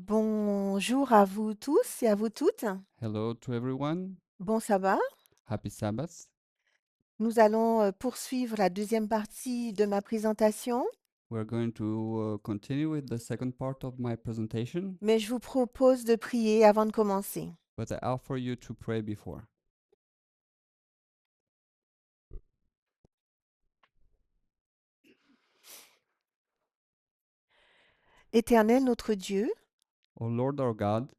Bonjour à vous tous et à vous toutes. Hello to everyone. Bon sabbat. Happy Sabbath. Nous allons poursuivre la deuxième partie de ma présentation, We're going to continue with the second part of my presentation, mais je vous propose de prier avant de commencer. but I offer you to pray before. Éternel notre Dieu, O Lord our God,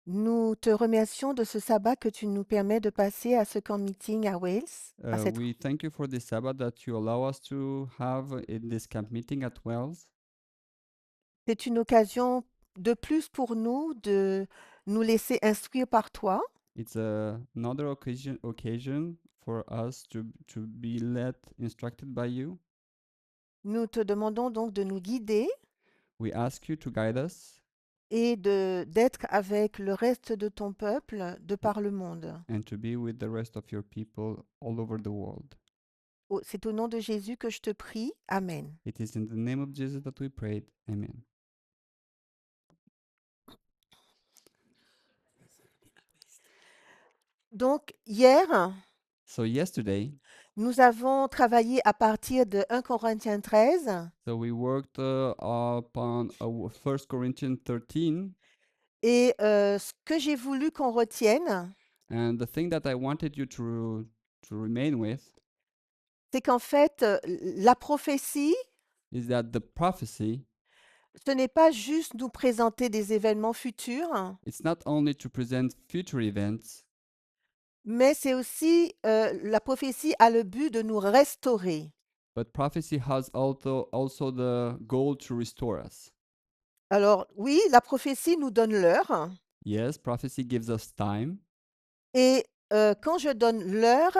nous te remercions de ce sabbat que tu nous permets de passer à ce camp meeting à Wales. we thank you for this Sabbath that you allow us to have in this camp meeting at Wells. C'est une occasion de plus pour nous de nous laisser instruire par toi. It's another occasion for us to be led, instructed by you. Nous te demandons donc de nous guider We ask you to guide us et d'être avec le reste de ton peuple de par le monde. and to be with the rest of your people all over the world. C'est au nom de Jésus que je te prie. Amen. It is in the name of Jesus that we prayed. Amen. Donc, hier, So yesterday, nous avons travaillé à partir de 1 Corinthiens 13 we worked upon 1 Corinthians 13, et ce que j'ai voulu qu'on retienne, and the thing that I wanted you to remain with c'est qu'en fait, la prophétie, is that the prophecy, ce n'est pas juste nous présenter des événements futurs, it's not only to present future events, mais c'est aussi, la prophétie a le but de nous restaurer. but prophecy has also the goal to restore us. Alors oui, la prophétie nous donne l'heure Yes, prophecy gives us time, et quand je donne l'heure,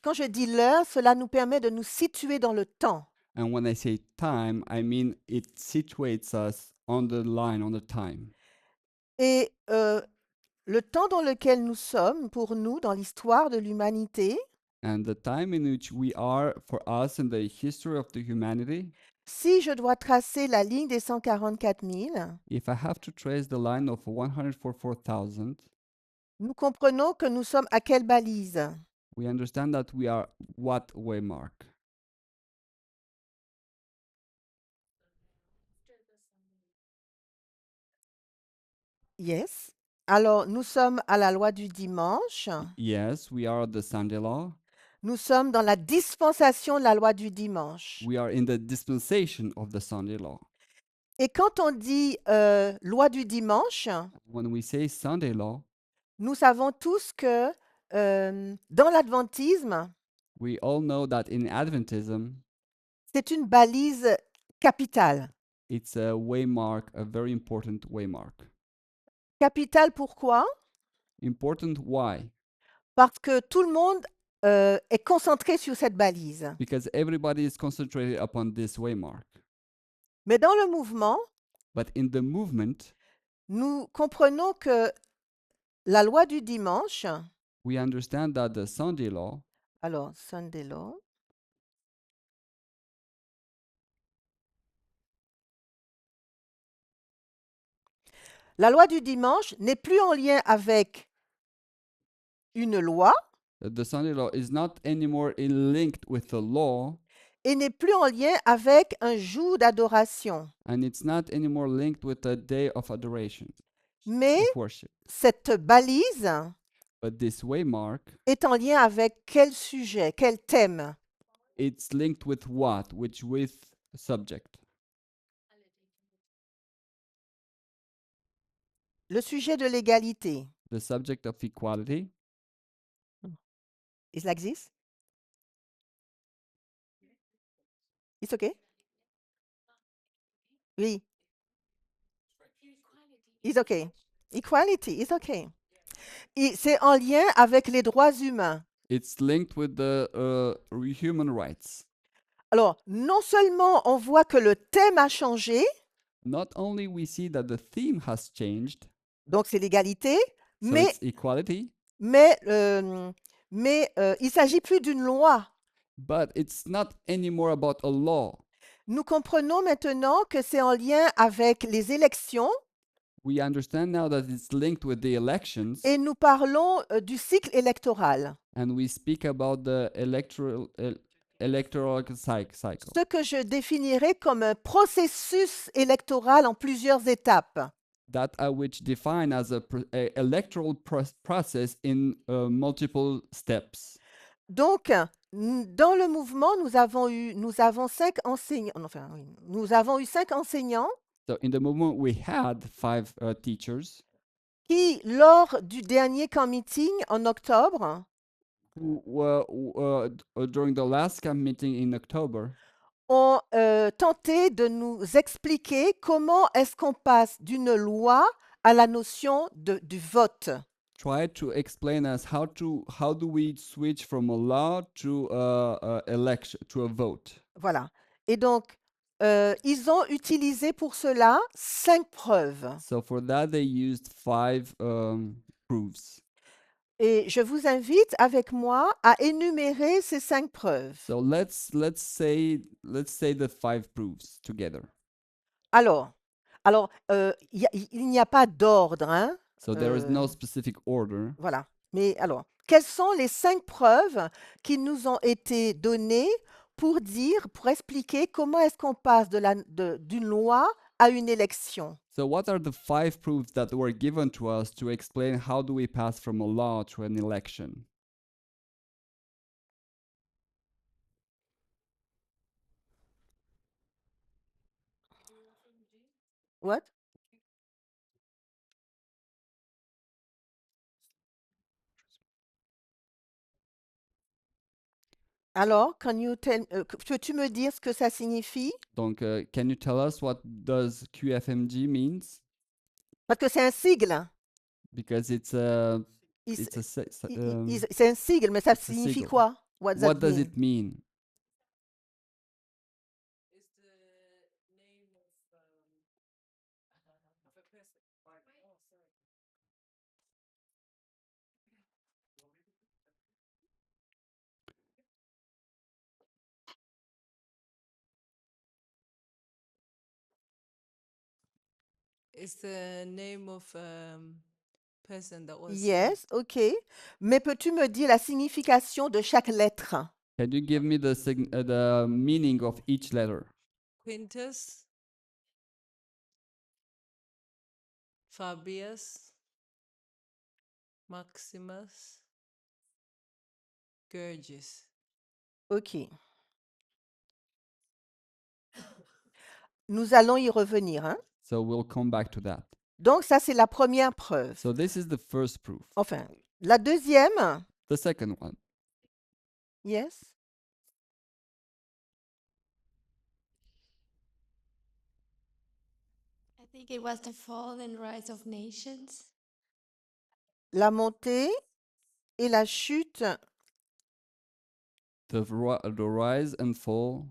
quand je dis l'heure, cela nous permet de nous situer dans le temps. and when I say time, I mean it situates us on the line, on the time. Et le temps dans lequel nous sommes, pour nous, dans l'histoire de l'humanité, And the time in which we are for us in the history of the humanity, si je dois tracer la ligne des 144 000, if I have to trace the line of 144,000, nous comprenons que nous sommes à quelle balise? we understand that we are what waymark? Yes. Alors, nous sommes à la loi du dimanche. Yes, we are the Sunday law. Nous sommes dans la dispensation de la loi du dimanche. We are in the dispensation of the Sunday law. Et quand on dit loi du dimanche, When we say Sunday law, nous savons tous que dans l'adventisme, we all know that in Adventism, c'est une balise capitale. it's a waymark, a very important waymark. Capitale pourquoi? Important why? Parce que tout le monde est concentré sur cette balise. Because everybody is concentrated upon this waymark. Mais dans le mouvement, But in the movement, nous comprenons que la loi du dimanche, we understand that the Sunday law, alors Sunday law, la loi du dimanche n'est plus en lien avec une loi the Sunday law is not anymore linked with the law, et n'est plus en lien avec un jour d'adoration. and it's not anymore linked with a day of adoration, Mais of worship. cette balise But this waymark, est en lien avec quel sujet, quel thème? it's linked with what? Which with subject? Le sujet de l'égalité. The subject of equality. Is like this? It's okay? Oui. It's okay. Equality, it's okay. C'est en lien avec les droits humains. It's linked with the human rights. Alors, non seulement on voit que le thème a changé, Not only we see that the theme has changed, donc c'est l'égalité, so mais, it's equality, mais, il ne s'agit plus d'une loi. but it's not anymore about a law. Nous comprenons maintenant que c'est en lien avec les élections We understand now that it's linked with the elections, et nous parlons du cycle électoral. and we speak about the electoral cycle. Ce que je définirais comme un processus électoral en plusieurs étapes. That which defined as a electoral process in multiple steps. Donc, dans le mouvement, nous avons eu 5 enseignants. Enfin, oui, nous avons eu 5 enseignants So in the movement, we had 5 teachers qui, lors du dernier camp meeting en octobre, who were during the last camp meeting in October, ont tenté de nous expliquer comment est-ce qu'on passe d'une loi à la notion du vote. tried to explain us how do we switch from a law to election to a vote. Voilà. Et donc, ils ont utilisé pour cela 5 preuves. So for that, they used 5 proofs. Et je vous invite avec moi à énumérer ces 5 preuves. So let's say the 5 proofs together. Alors, il n'y a pas d'ordre, hein? So there is no specific order. Voilà. Mais alors, quelles sont les 5 preuves qui nous ont été données pour expliquer comment est-ce qu'on passe d'une loi à une élection? So what are the 5 proofs that were given to us to explain how do we pass from a law to an election? What? Alors, peux-tu me dire ce que ça signifie? Donc, can you tell us what does QFMG means? Parce que c'est un sigle. Because it's a Il s- it's a C'est un sigle, mais ça it's a signifie sigle. quoi? What What does mean? it mean? It's the name of person that was Yes, ok. Mais peux-tu me dire la signification de chaque lettre? Can you give me the meaning of each letter? Quintus, Fabius, Maximus, Gurgis. Ok. Nous allons y revenir, hein? So we'll come back to that. Donc, ça, c'est la première preuve. So this is the first proof. Enfin, la deuxième, The second one. yes. I think it was the fall and rise of nations. La montée et la chute, The rise and fall.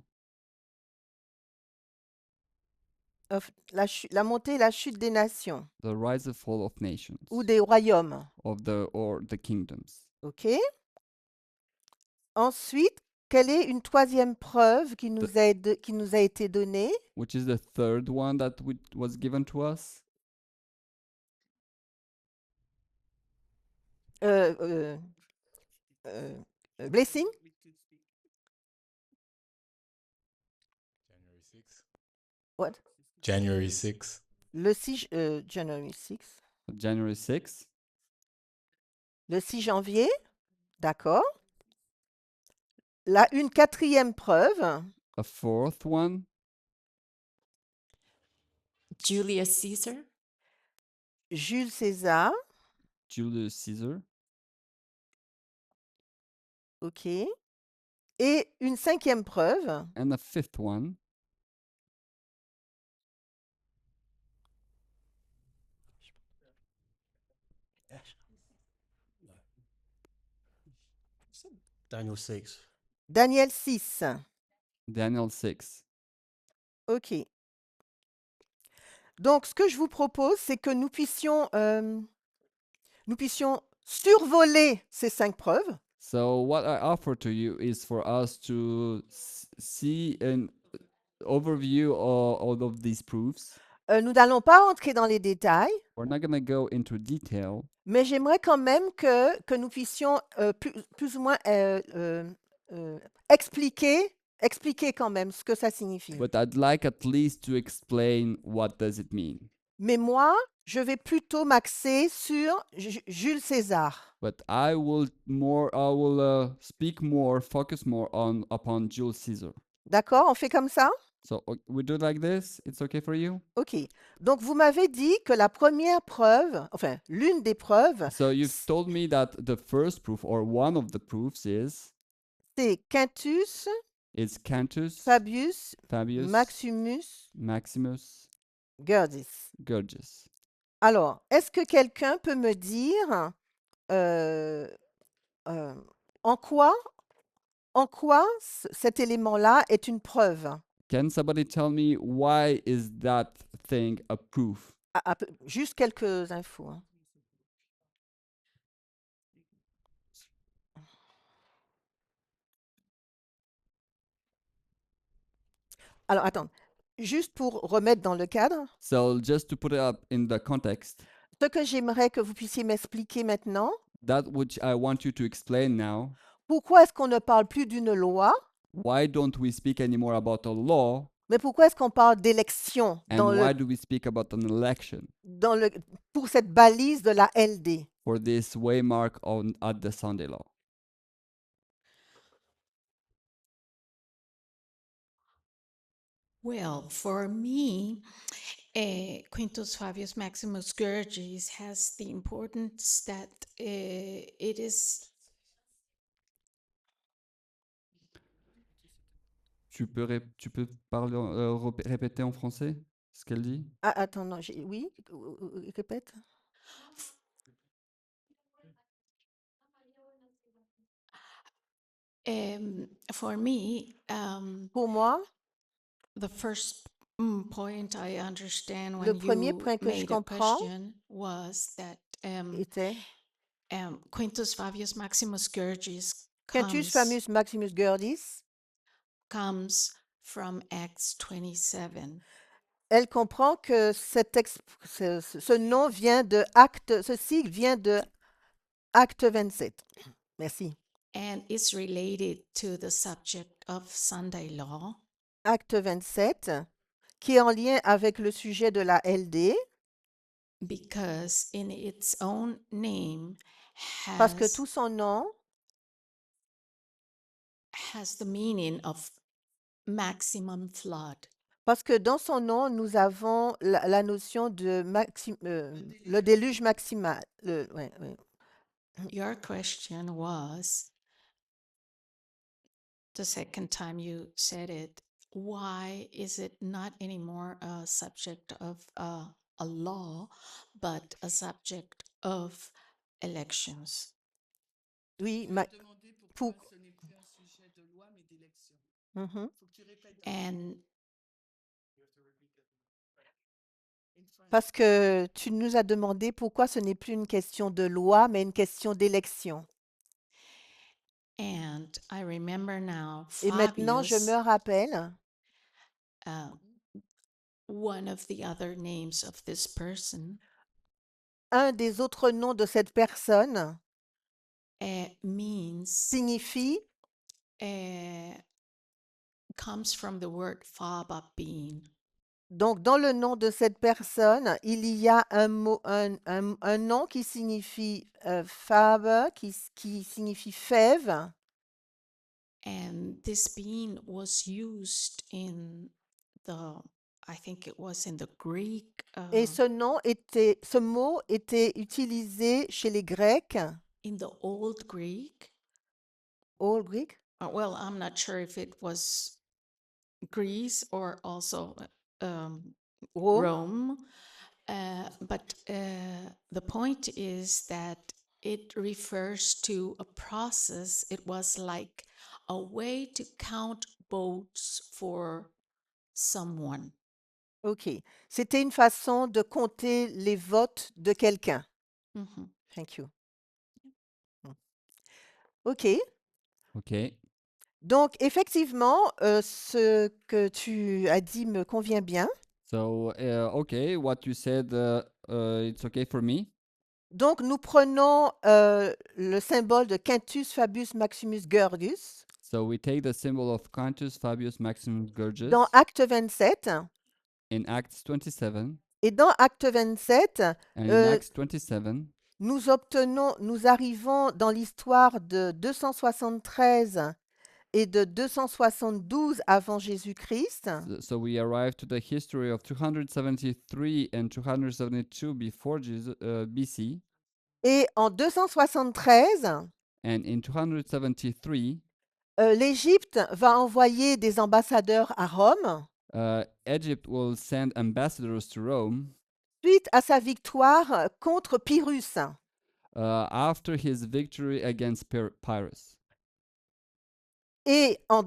la montée et la chute des nations The rise and fall of nations. ou des royaumes. Of the kingdoms. Ok. Ensuite, quelle est une troisième preuve qui nous a été donnée? Which is the third one that was given to us? Blessing? January 6th. What? January 6th. Le 6, January 6. January 6th. Le 6 janvier, d'accord. Une quatrième preuve, A fourth one. Julius Caesar. Jules César, Julius Caesar. ok. Et une cinquième preuve, And a fifth one. Daniel 6. Daniel 6, Daniel 6. ok. Donc, ce que je vous propose, c'est que nous puissions survoler ces 5 preuves So what I offer to you is for us to see an overview of all of these proofs Nous n'allons pas entrer dans les détails, We're not going to go into detail, mais j'aimerais quand même que nous puissions plus ou moins expliquer quand même ce que ça signifie. but I'd like at least to explain what does it mean. Mais moi, je vais plutôt m'axer sur Jules César. But I will speak more, focus more upon Jules Caesar. D'accord? On fait comme ça? So we do it like this. It's okay for you? OK. Donc, vous m'avez dit que la première preuve, enfin, l'une des preuves, So you've told me that the first proof or one of the proofs c'est Quintus, is Cantus, Fabius, Fabius, Maximus, Maximus, Gurdis. Gorgias. Alors, est-ce que quelqu'un peut me dire euh, euh, en quoi cet élément-là est une preuve? Can somebody tell me why is that thing a proof? Juste quelques infos, hein. Alors, attends. Juste pour remettre dans le cadre, So just to put it up in the context, ce que j'aimerais que vous puissiez m'expliquer maintenant, that which I want you to explain now, pourquoi est-ce qu'on ne parle plus d'une loi, why don't we speak anymore about a law, mais pourquoi est-ce qu'on parle d'élection and why do we speak about an election pour cette balise de la LD? for this waymark at the Sunday law? Well, for me, Quintus Fabius Maximus Gurgis has the importance that it is Tu peux parler, répéter en français ce qu'elle dit? Ah, attends, non, oui, répète. for me, Pour moi, the first point I understand le when premier you point que je made a comprends question was that était Quintus Fabius Maximus Gurgis Quintus Fabius Maximus Gurdis. comes from Acts 27. Elle comprend que ce nom vient de Acte, ce sigle vient de Acte 27. Merci. And it's related to the subject of Sunday law. Acte 27, qui est en lien avec le sujet de la LD, Because in its own name parce que tout son nom has the meaning of maximum flood. Parce que dans son nom, nous avons la notion de le déluge maximal. Ouais. Your question was, the second time you said it, why is it not anymore a subject of a law, but a subject of elections? Oui, pour... Mhm. And Parce que tu nous as demandé pourquoi ce n'est plus une question de loi, mais une question d'élection. And I remember now, Et maintenant, je Fabius, me rappelle, one of the other names of this person, un des autres noms de cette personne means signifie, comes from the word faba being. donc dans le nom de cette personne, il y a un mot, un nom qui signifie fave, qui signifie fève. And this being was used in I think it was in the Greek. Et ce mot était utilisé chez les Grecs. In the Old Greek. Old Greek? Well, I'm not sure if it was Greece or also Rome. But the point is that it refers to a process. It was like a way to count votes for someone. OK. C'était une façon de compter les votes de quelqu'un. Mhm. Thank you. OK. OK. Donc, effectivement, ce que tu as dit me convient bien. So, okay, what you said, it's okay for me. Donc, nous prenons le symbole de Quintus Fabius Maximus Gordius So we take the symbol of Quintus Fabius Maximus Gorgias dans Acte 27. in Acts 27, Et dans Acte 27, and in euh, Acts 27, nous arrivons dans l'histoire de 273 et de 272 avant Jésus-Christ. so we arrive to the history of 273 and 272 before Jesus, BC, Et en 273, and in 273, l'Égypte va envoyer des ambassadeurs à Rome Egypt will send ambassadors to Rome suite à sa victoire contre Pyrrhus. after his victory against Pyrrhus. Et en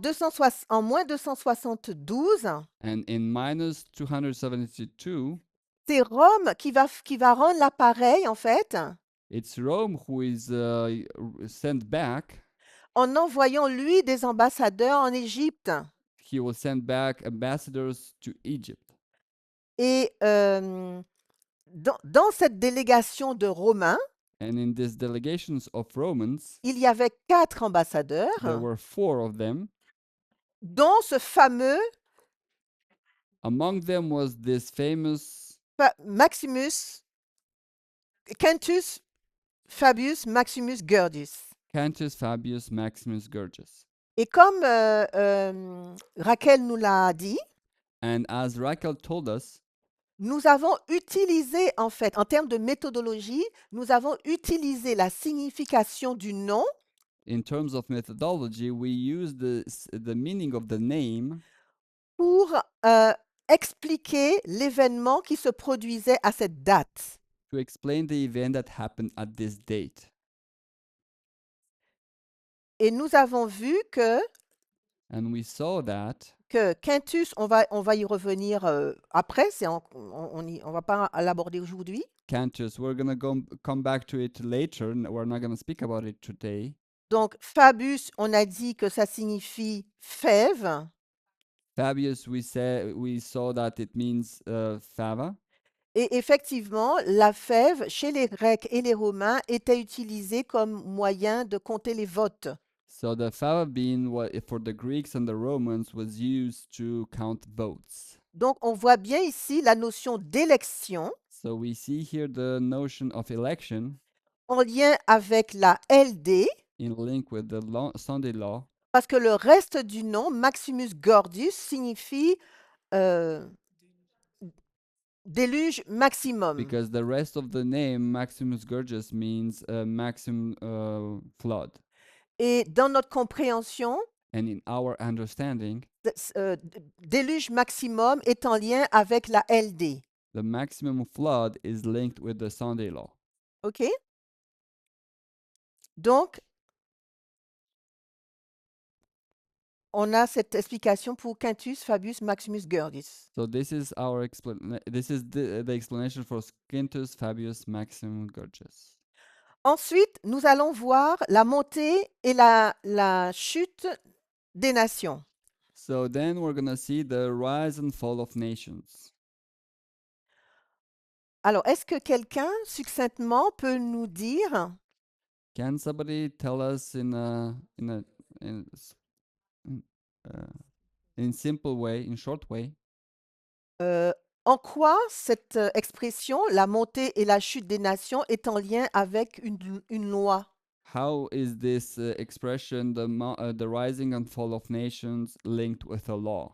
moins 272, And in minus 272, c'est Rome qui va rendre l'appareil, en fait, it's Rome who is sent back. en envoyant lui des ambassadeurs en Égypte. He will send back ambassadors to Egypt. Et dans cette délégation de Romains, And in these delegations of Romans, il y avait 4 there ambassadeurs, were 4 of them. dont ce fameux Among them was this famous Maximus, Quintus Fabius Maximus Gordius. Quintus Fabius Maximus Gorgias. Et comme Raquel nous l'a dit, And as Raquel told us, nous avons utilisé, en fait, en termes de méthodologie, nous avons utilisé la signification du nom in terms of methodology, we use the meaning of the name pour expliquer l'événement qui se produisait à cette date. to explain the event that happened at this date. Et nous avons vu que And we saw that Quintus, on va y revenir après, on va pas l'aborder aujourd'hui. Quintus, we're going to come back to it later. We're not going to speak about it today. Donc, Fabius, on a dit que ça signifie fève. Fabius, we saw that it means fava. Et effectivement, la fève, chez les Grecs et les Romains, était utilisée comme moyen de compter les votes. So the fava bean, for the Greeks and the Romans, was used to count votes. Donc, on voit bien ici la notion d'élection So we see here the notion of election en lien avec la LD, in link with the Sunday law, parce que le reste du nom, Maximus Gordius, signifie déluge maximum. because the rest of the name Maximus Gorgias means maximum flood. Et dans notre compréhension, And in our understanding, déluge maximum est en lien avec la LD. the maximum flood is linked with the Sunday law. OK? Donc, on a cette explication pour Quintus Fabius Maximus Gordius. So this is our this is the explanation for Quintus Fabius Maximus Gorgias. Ensuite, nous allons voir la montée et la chute des nations. So then we're going to see the rise and fall of nations. Alors, est-ce que quelqu'un succinctement peut nous dire Can somebody tell us in simple way, in short way, en quoi cette expression, la montée et la chute des nations, est en lien avec une loi? how is this expression, the rising and fall of nations, linked with a law?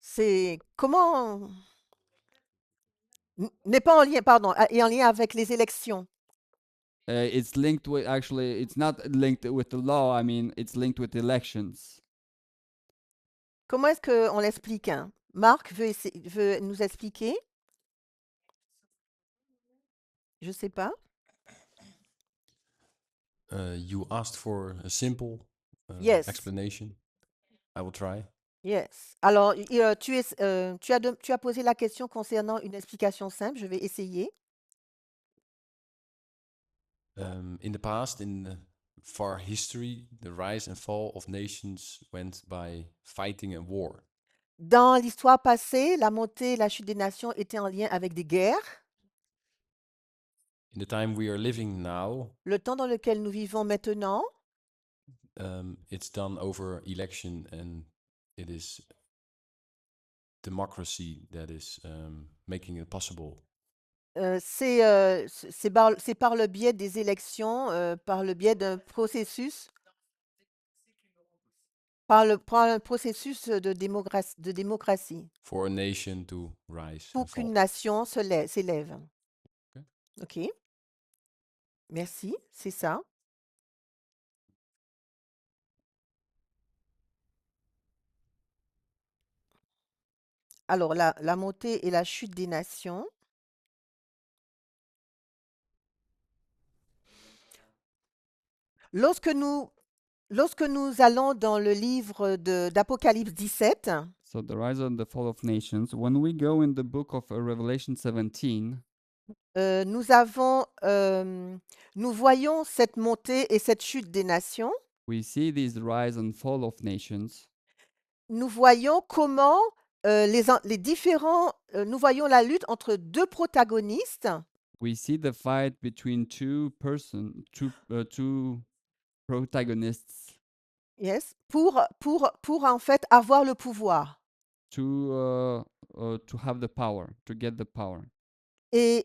C'est comment n'est pas en lien, pardon, est en lien avec les élections. It's linked with, actually, it's not linked with the law. I mean, it's linked with elections. Comment est-ce qu'on l'explique, hein? Marc veut nous expliquer? Je ne sais pas. You asked for a simple Yes. explanation. I will try. Yes. Alors, tu as posé la question concernant une explication simple. Je vais essayer. In the past, in the far history, the rise and fall of nations went by fighting and war. Dans l'histoire passée, la montée et la chute des nations étaient en lien avec des guerres. In the time we are living now, Le temps dans lequel nous vivons maintenant, it's done over election, and it is democracy that is making it possible. c'est par le biais des élections, par le biais d'un processus, par un processus de démocratie, For a nation to rise and pour fall. qu'une nation s'élève. Ok. OK. Merci, c'est ça. Alors, la montée et la chute des nations. Lorsque nous allons dans le livre d'Apocalypse 17, So the rise and the fall of nations. When we go in the book of Revelation 17, nous voyons cette montée et cette chute des nations. we see this rise and fall of nations. Nous voyons comment les différents, nous voyons la lutte entre deux protagonistes We see the fight between two protagonists yes, pour en fait avoir le pouvoir. to have the power, to get the power. Et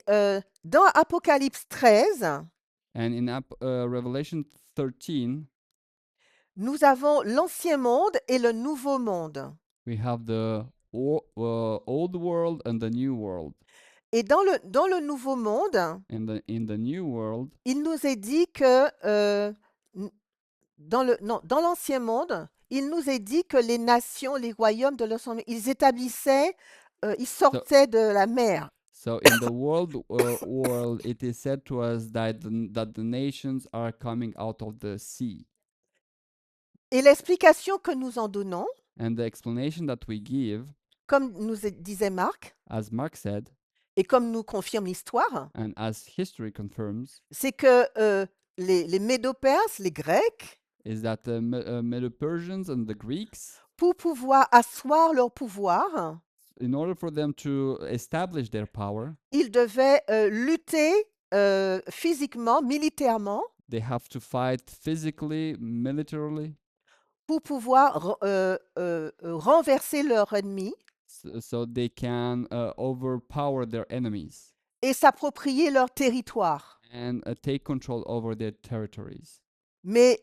dans Apocalypse 13, And in Revelation 13, nous avons l'ancien monde et le nouveau monde. we have the old world and the new world. Et dans le nouveau monde, And in the new world, il nous est dit que dans l'ancien monde, il nous est dit que les nations, les royaumes de l'ancien monde, ils établissaient, ils sortaient de la mer. so in the world, it is said to us that the nations are coming out of the sea. Et l'explication que nous en donnons, And the explanation that we give, comme nous disait Marc, as Mark said, et comme nous confirme l'histoire, and as history confirms, c'est que les Médo-Perses, les Grecs, is that the Medo-Persians and the Greeks, pour pouvoir asseoir leur pouvoir, in order for them to establish their power, ils devaient lutter physiquement, militairement, they have to fight physically, militarily, pour pouvoir renverser leur ennemi so they can overpower their enemies et s'approprier leur territoire. and take control over their territories. Mais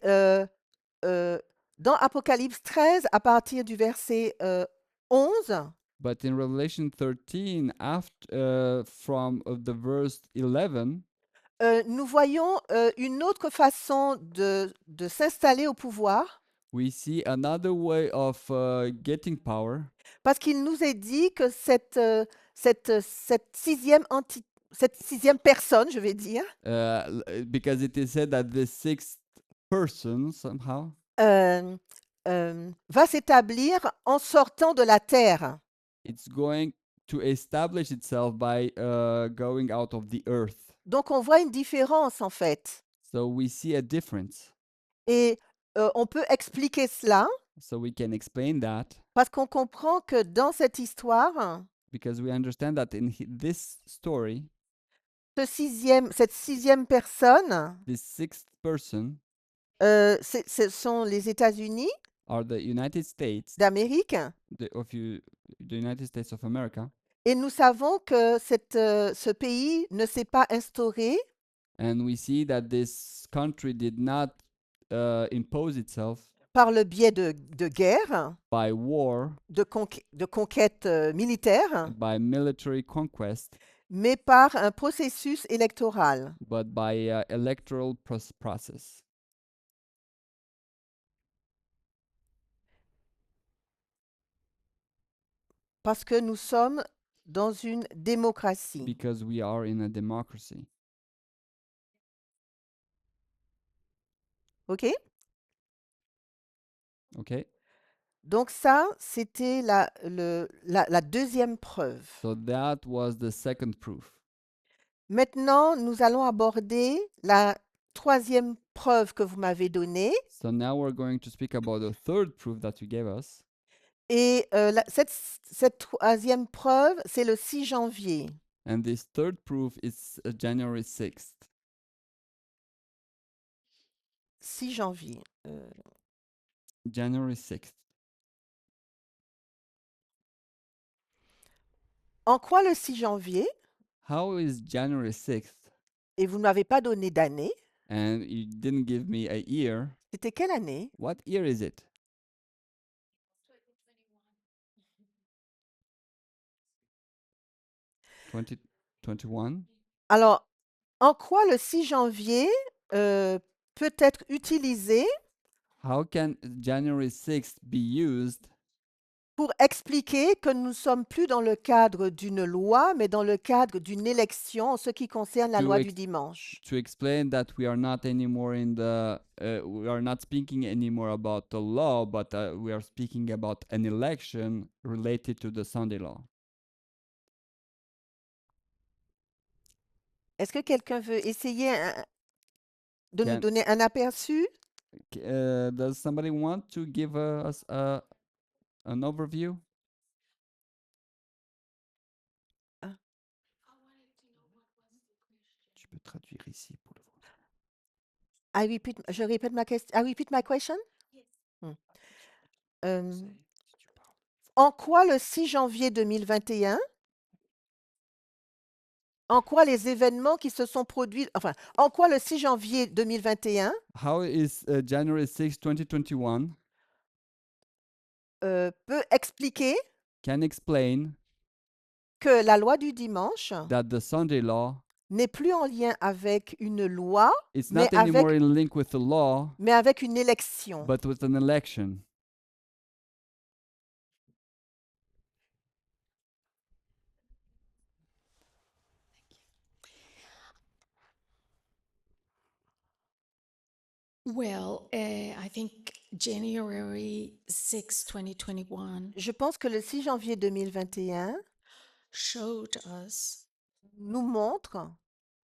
dans Apocalypse 13, à partir du verset 11, But in Revelation 13, from the verse 11, nous voyons une autre façon de s'installer au pouvoir, we see another way of getting power, parce qu'il nous est dit que cette sixième personne, je vais dire, because it is said that the sixth person somehow va s'établir en sortant de la terre. it's going to establish itself by going out of the earth. Donc on voit une différence en fait. So we see a difference. Et on peut expliquer cela So we can explain that parce qu'on comprend que dans cette histoire, because we understand that in this story, cette sixième personne, the sixth person ce sont les États-Unis are the United States, d'Amérique. the United States of America, Et nous savons que ce pays ne s'est pas instauré and we see that this country did not impose itself par le biais de guerre, by war, de conquête militaire, by military conquest, mais par un processus électoral. but by electoral process. Parce que nous sommes dans une démocratie. Because we are in a democracy. OK? Okay? Donc ça, c'était la deuxième preuve. So that was the second proof. Maintenant, nous allons aborder la troisième preuve que vous m'avez donnée, So now we're going to speak about the third proof that you gave us, Et cette troisième preuve, c'est le 6 janvier. And this third proof is January 6th. 6 janvier. January 6th. En quoi le 6 janvier? How is January 6th? Et vous ne m'avez pas donné d'année. And you didn't give me a year. C'était quelle année? What year is it? 2021? Alors, en quoi le 6 janvier peut être utilisé How can January 6th be used pour expliquer que nous ne sommes plus dans le cadre d'une loi, mais dans le cadre d'une élection en ce qui concerne la To loi ex- du dimanche? to explain that we are not anymore in the we are not speaking anymore about the law, but we are speaking about an election related to the Sunday law? Est-ce que quelqu'un veut essayer de nous Can- donner un aperçu? Does somebody want to give us an overview? Tu peux traduire ici pour le Je répète ma question. I repeat my question? En quoi le 6 janvier 2021, en quoi les événements qui se sont produits, enfin, en quoi le 6 janvier 2021 How is January 6, 2021 peut expliquer can explain que la loi du dimanche that the Sunday law n'est plus en lien avec une loi, is mais not anymore avec, in link with the law, mais avec une élection? but with an election? Well, I think January 6, 2021 Je pense que le 6 janvier 2021 showed us nous montre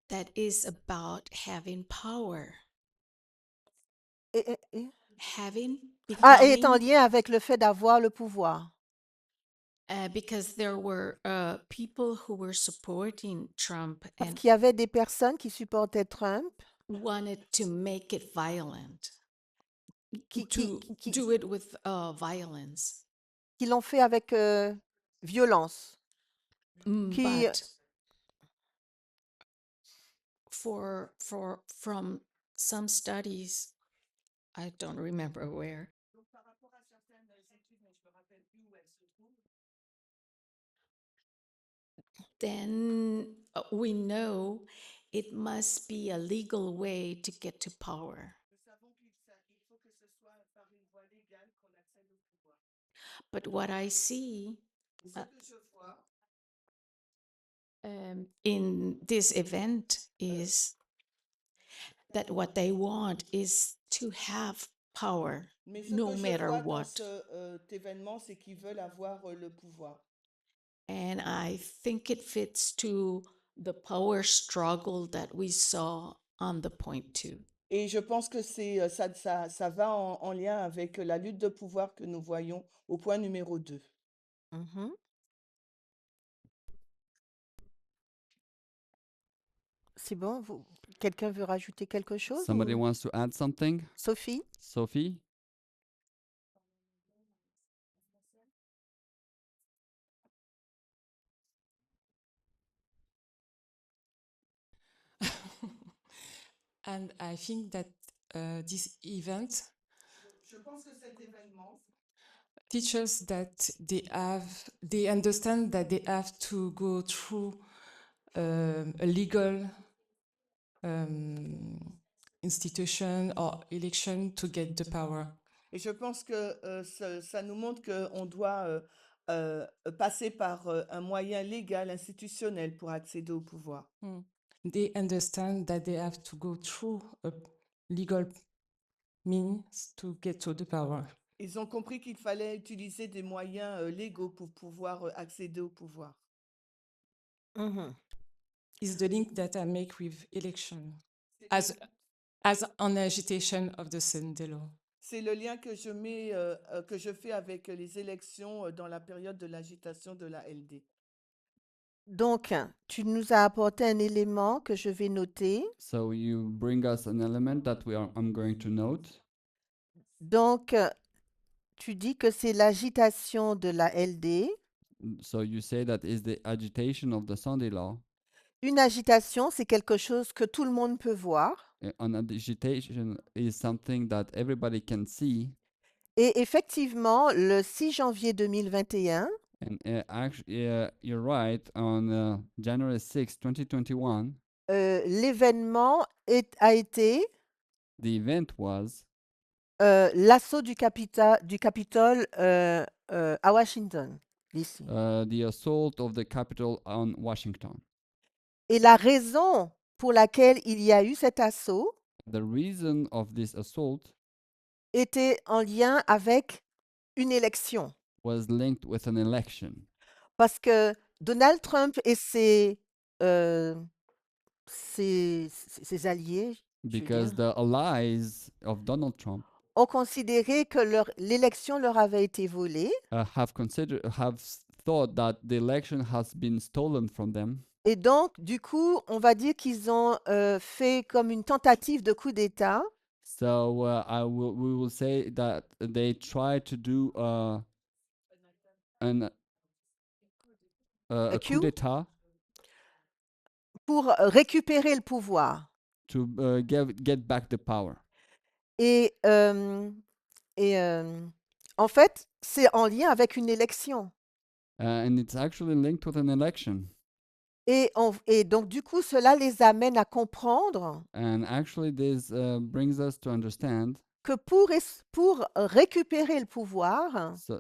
that is about having power. et Having, est en becoming, lien avec le fait d'avoir le pouvoir. because there were people who were supporting Trump Parce and qu'il y avait des personnes qui supportaient Trump, wanted to make it violent, qui, to do it with violence. qui l'ont fait avec violence. Qui, But from some studies, I don't remember where, then we know it must be a legal way to get to power. But what I see in this event is that what they want is to have power, Mais ce no que je matter vois dans what. cet événement, c'est qu'ils veulent avoir le pouvoir. And I think it fits to the power struggle that we saw on the point two. Et je pense que ça va en lien avec la lutte de pouvoir que nous voyons au point numéro 2. Mhm. C'est bon, quelqu'un veut rajouter quelque chose? Somebody ou- wants to add something? Sophie? Sophie? And I think that this event Je pense que cet événement teaches that they understand that they have to go through a legal institution or election to get the power. Et je pense que ça nous montre qu'on doit passer par un moyen légal, institutionnel pour accéder au pouvoir. They understand that they have to go through a legal means to get to the power. Ils ont compris qu'il fallait utiliser des moyens légaux pour pouvoir accéder au pouvoir. Mhm. Is the link that I make with election as an agitation of the Sunday law. c'est le lien que je mets, que je fais avec les élections dans la période de l'agitation de la LD. Donc, tu nous as apporté un élément que je vais noter. So you bring us an element that I'm going to note. Donc, tu dis que c'est l'agitation de la LD. So you say that is the agitation of the Sunday law. Une agitation, c'est quelque chose que tout le monde peut voir. An agitation is something that everybody can see. Et effectivement, le 6 janvier 2021, And actually, you're right. On January 6, 2021, l'événement a été the event was l'assaut du Capitole à Washington, DC. the assault of the Capitol on Washington. Et la raison pour laquelle il y a eu cet assaut The reason of this assault était en lien avec une élection. was linked with an election. Parce que Donald Trump et ses alliés, je vais Because dire, the allies of Donald Trump ont considéré que l'élection leur avait été volée. have thought that the election has been stolen from them. Et donc, du coup, on va dire qu'ils ont fait comme une tentative de coup d'État. So we will say that they tried to do a coup coup d'état pour récupérer le pouvoir. to get back the power. Et, en fait, c'est en lien avec une élection. And it's actually linked with an election. Et donc, du coup, cela les amène à comprendre And actually, this brings us to understand. que pour récupérer le pouvoir, So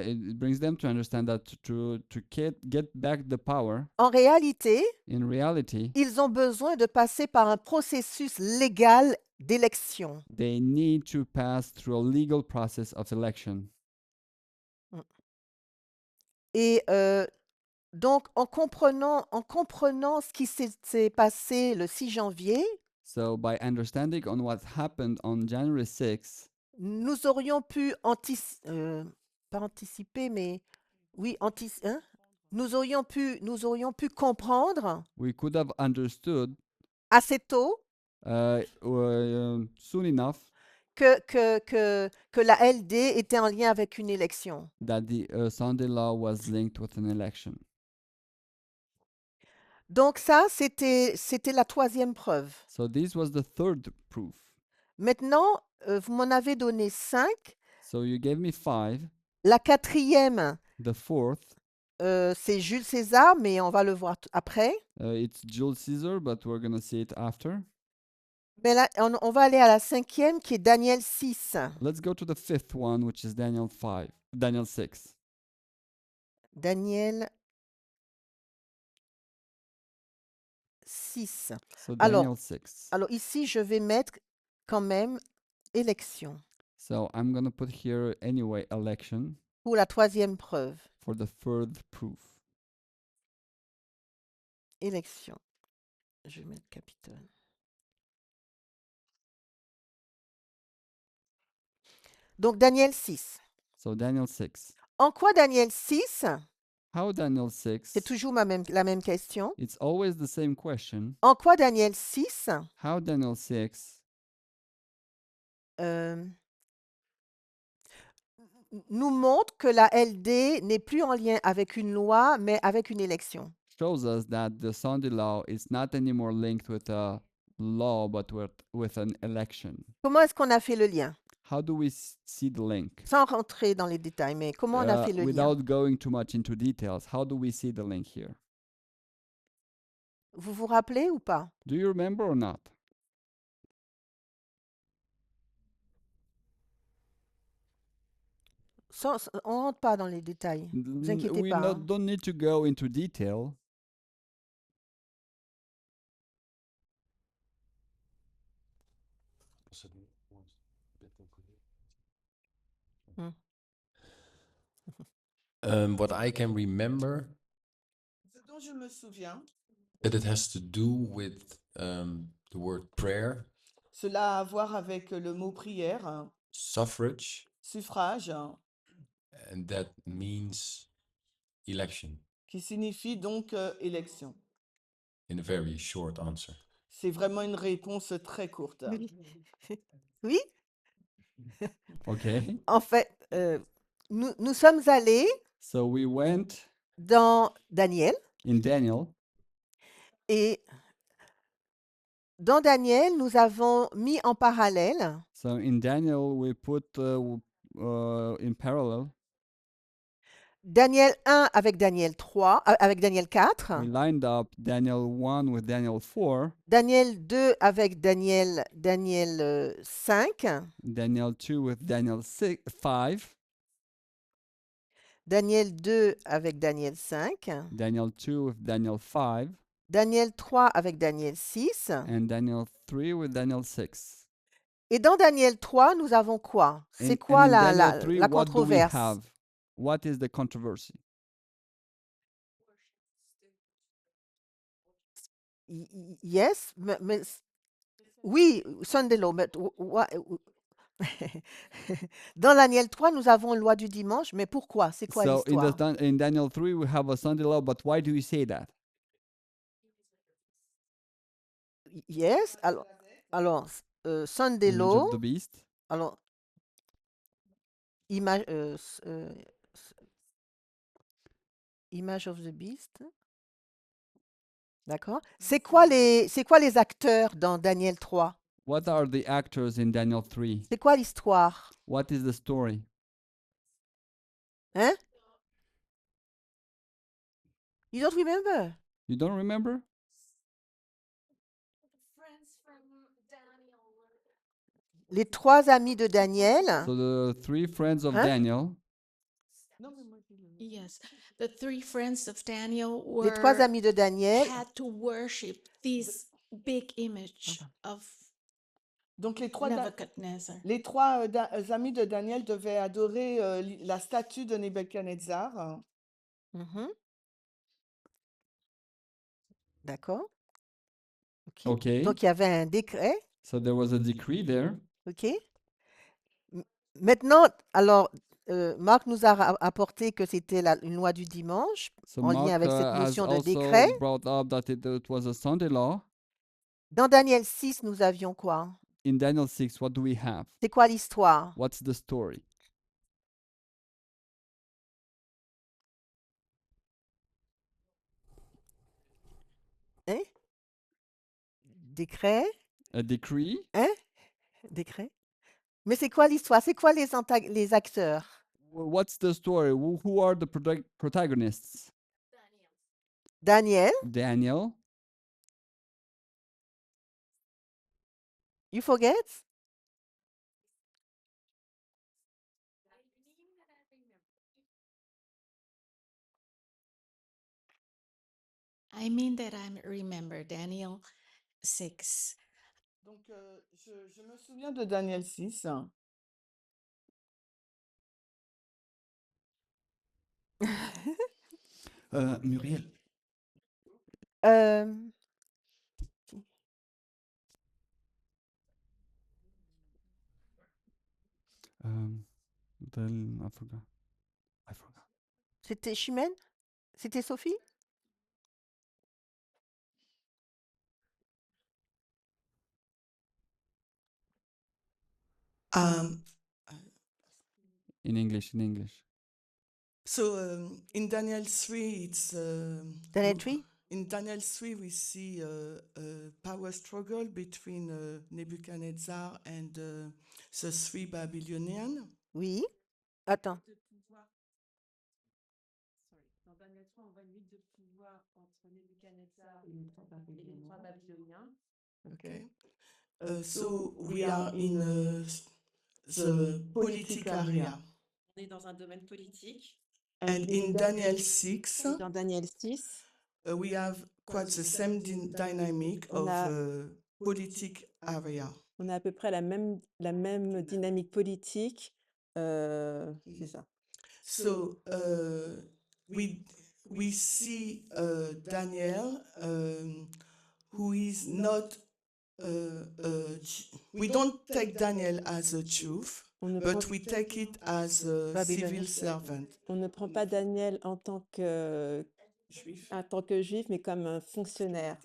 it brings them to understand that to get back the power, en réalité, in reality, ils ont besoin de passer par un processus légal d'élection. they need to pass through a legal process of election. Et donc, en comprenant ce qui s'est passé le 6 janvier, So by understanding on what happened on January 6th, nous aurions pu pas anticiper, mais oui, nous aurions pu comprendre we could have understood assez tôt soon enough que la LD était en lien avec une élection. that the Sunday law was linked with an election. Donc ça, c'était la troisième preuve. So this was the third proof. Maintenant, vous m'en avez donné 5. So you gave me 5. La quatrième, The fourth, c'est Jules César, mais on va le voir après. it's Jules Caesar, but we're going to see it after. Mais là, on va aller à la cinquième qui est Daniel 6. Let's go to the fifth one, which is Daniel 6. Daniel 6. So Alors, Daniel 6. Alors ici, je vais mettre quand même élection So I'm going to put here anyway election pour la troisième preuve. for the third proof. Élection. Je vais mettre Capitole. Donc Daniel 6. So Daniel 6. En quoi Daniel 6? How Daniel 6? C'est toujours la même question. It's always the same question. En quoi Daniel 6 How Daniel 6 euh, nous montre que la LD n'est plus en lien avec une loi, mais avec une élection. shows us that the Sunday law is not anymore linked with a law, but with an election. Comment est-ce qu'on a fait le lien? How do we see the link? Sans rentrer dans les détails, mais comment on a fait le lien? Without going too much into details, how do we see the link here? Vous vous rappelez ou pas? Do you remember or not? On ne rentre pas dans les détails. Ne vous inquiétez We pas. don't need to go into detail. What I can remember, Ce dont je me souviens, that it has to do with the word prayer. cela a à voir avec le mot prière. suffrage, suffrage, and that means election qui signifie donc élection. in a very short answer. C'est vraiment une réponse très courte. Oui. Oui, Okay. en fait, nous sommes allés So we went dans Daniel in Daniel. et dans Daniel, nous avons mis en parallèle So in Daniel, we put in parallel, Daniel 1 avec Daniel 3, avec Daniel 4, we lined up Daniel 1 with Daniel 4, Daniel 2 avec Daniel 5, Daniel 2 with Daniel 5, Daniel 2 avec Daniel 5, Daniel 2 with Daniel 5, Daniel 3 avec Daniel 6. and Daniel 3 with Daniel 6. Et dans Daniel 3, nous avons quoi? C'est And quoi in la, Daniel la, 3, la what do we controverse? have? What is the controversy? Yes, oui, Sunday law, mais dans Daniel 3, nous avons loi du dimanche, mais pourquoi? C'est quoi So l'histoire? in Daniel 3, we have a Sunday law, but why do we say that? Yes, alors Sunday Image law, of the beast. alors image, image of the beast. D'accord. C'est quoi les acteurs dans Daniel 3? What are the actors in Daniel 3? C'est quoi l'histoire? What is the story? Hein? You don't remember? You don't remember? Les 3 amis de Daniel. So the 3 friends of Huh? Daniel, Yes, the three friends of Daniel Les 3 were amis de Daniel. had to worship this big image of Donc Nebuchadnezzar. les trois amis de Daniel devaient adorer la statue de Nebuchadnezzar. Mhm. D'accord. Ok. Okay. Donc il y avait un décret. So there was a decree there. Ok. Maintenant, alors, Marc nous a apporté que c'était une loi du dimanche So en lien Mark avec cette has notion de also décret. brought up that it was a Sunday law. Dans Daniel 6, nous avions quoi? In Daniel 6, what do we have? C'est quoi l'histoire? What's the story? Hein? Décret? A decree? Hein? Décret? Mais c'est quoi l'histoire? C'est quoi les acteurs? What's the story? Who are the protagonists? Daniel, Daniel. you forget? I mean that I remember Daniel 6. Donc, je me souviens de Daniel 6. Muriel. Euh, I forgot. C'était Chimène? C'était Sophie? In English. So in Daniel 3, it's Daniel 3? in Daniel 3 we see a power struggle between Nebuchadnezzar and the 3 Babylonians. Oui. Attends. Dans Daniel 3, on voit une lutte de pouvoir entre Nebuchadnezzar et les trois Babyloniens. Okay. So we are in the political area. On est dans un domaine politique. And in Daniel 6, Dans Daniel 6, we have quite the same dynamic On of a- politic area. on a à peu près la même dynamique politique. C'est ça. So we see Daniel, who is not. We don't take Daniel as a Jew. On ne prend, but we take it as a civil servant. on ne prend pas Daniel en tant que juif, mais comme un fonctionnaire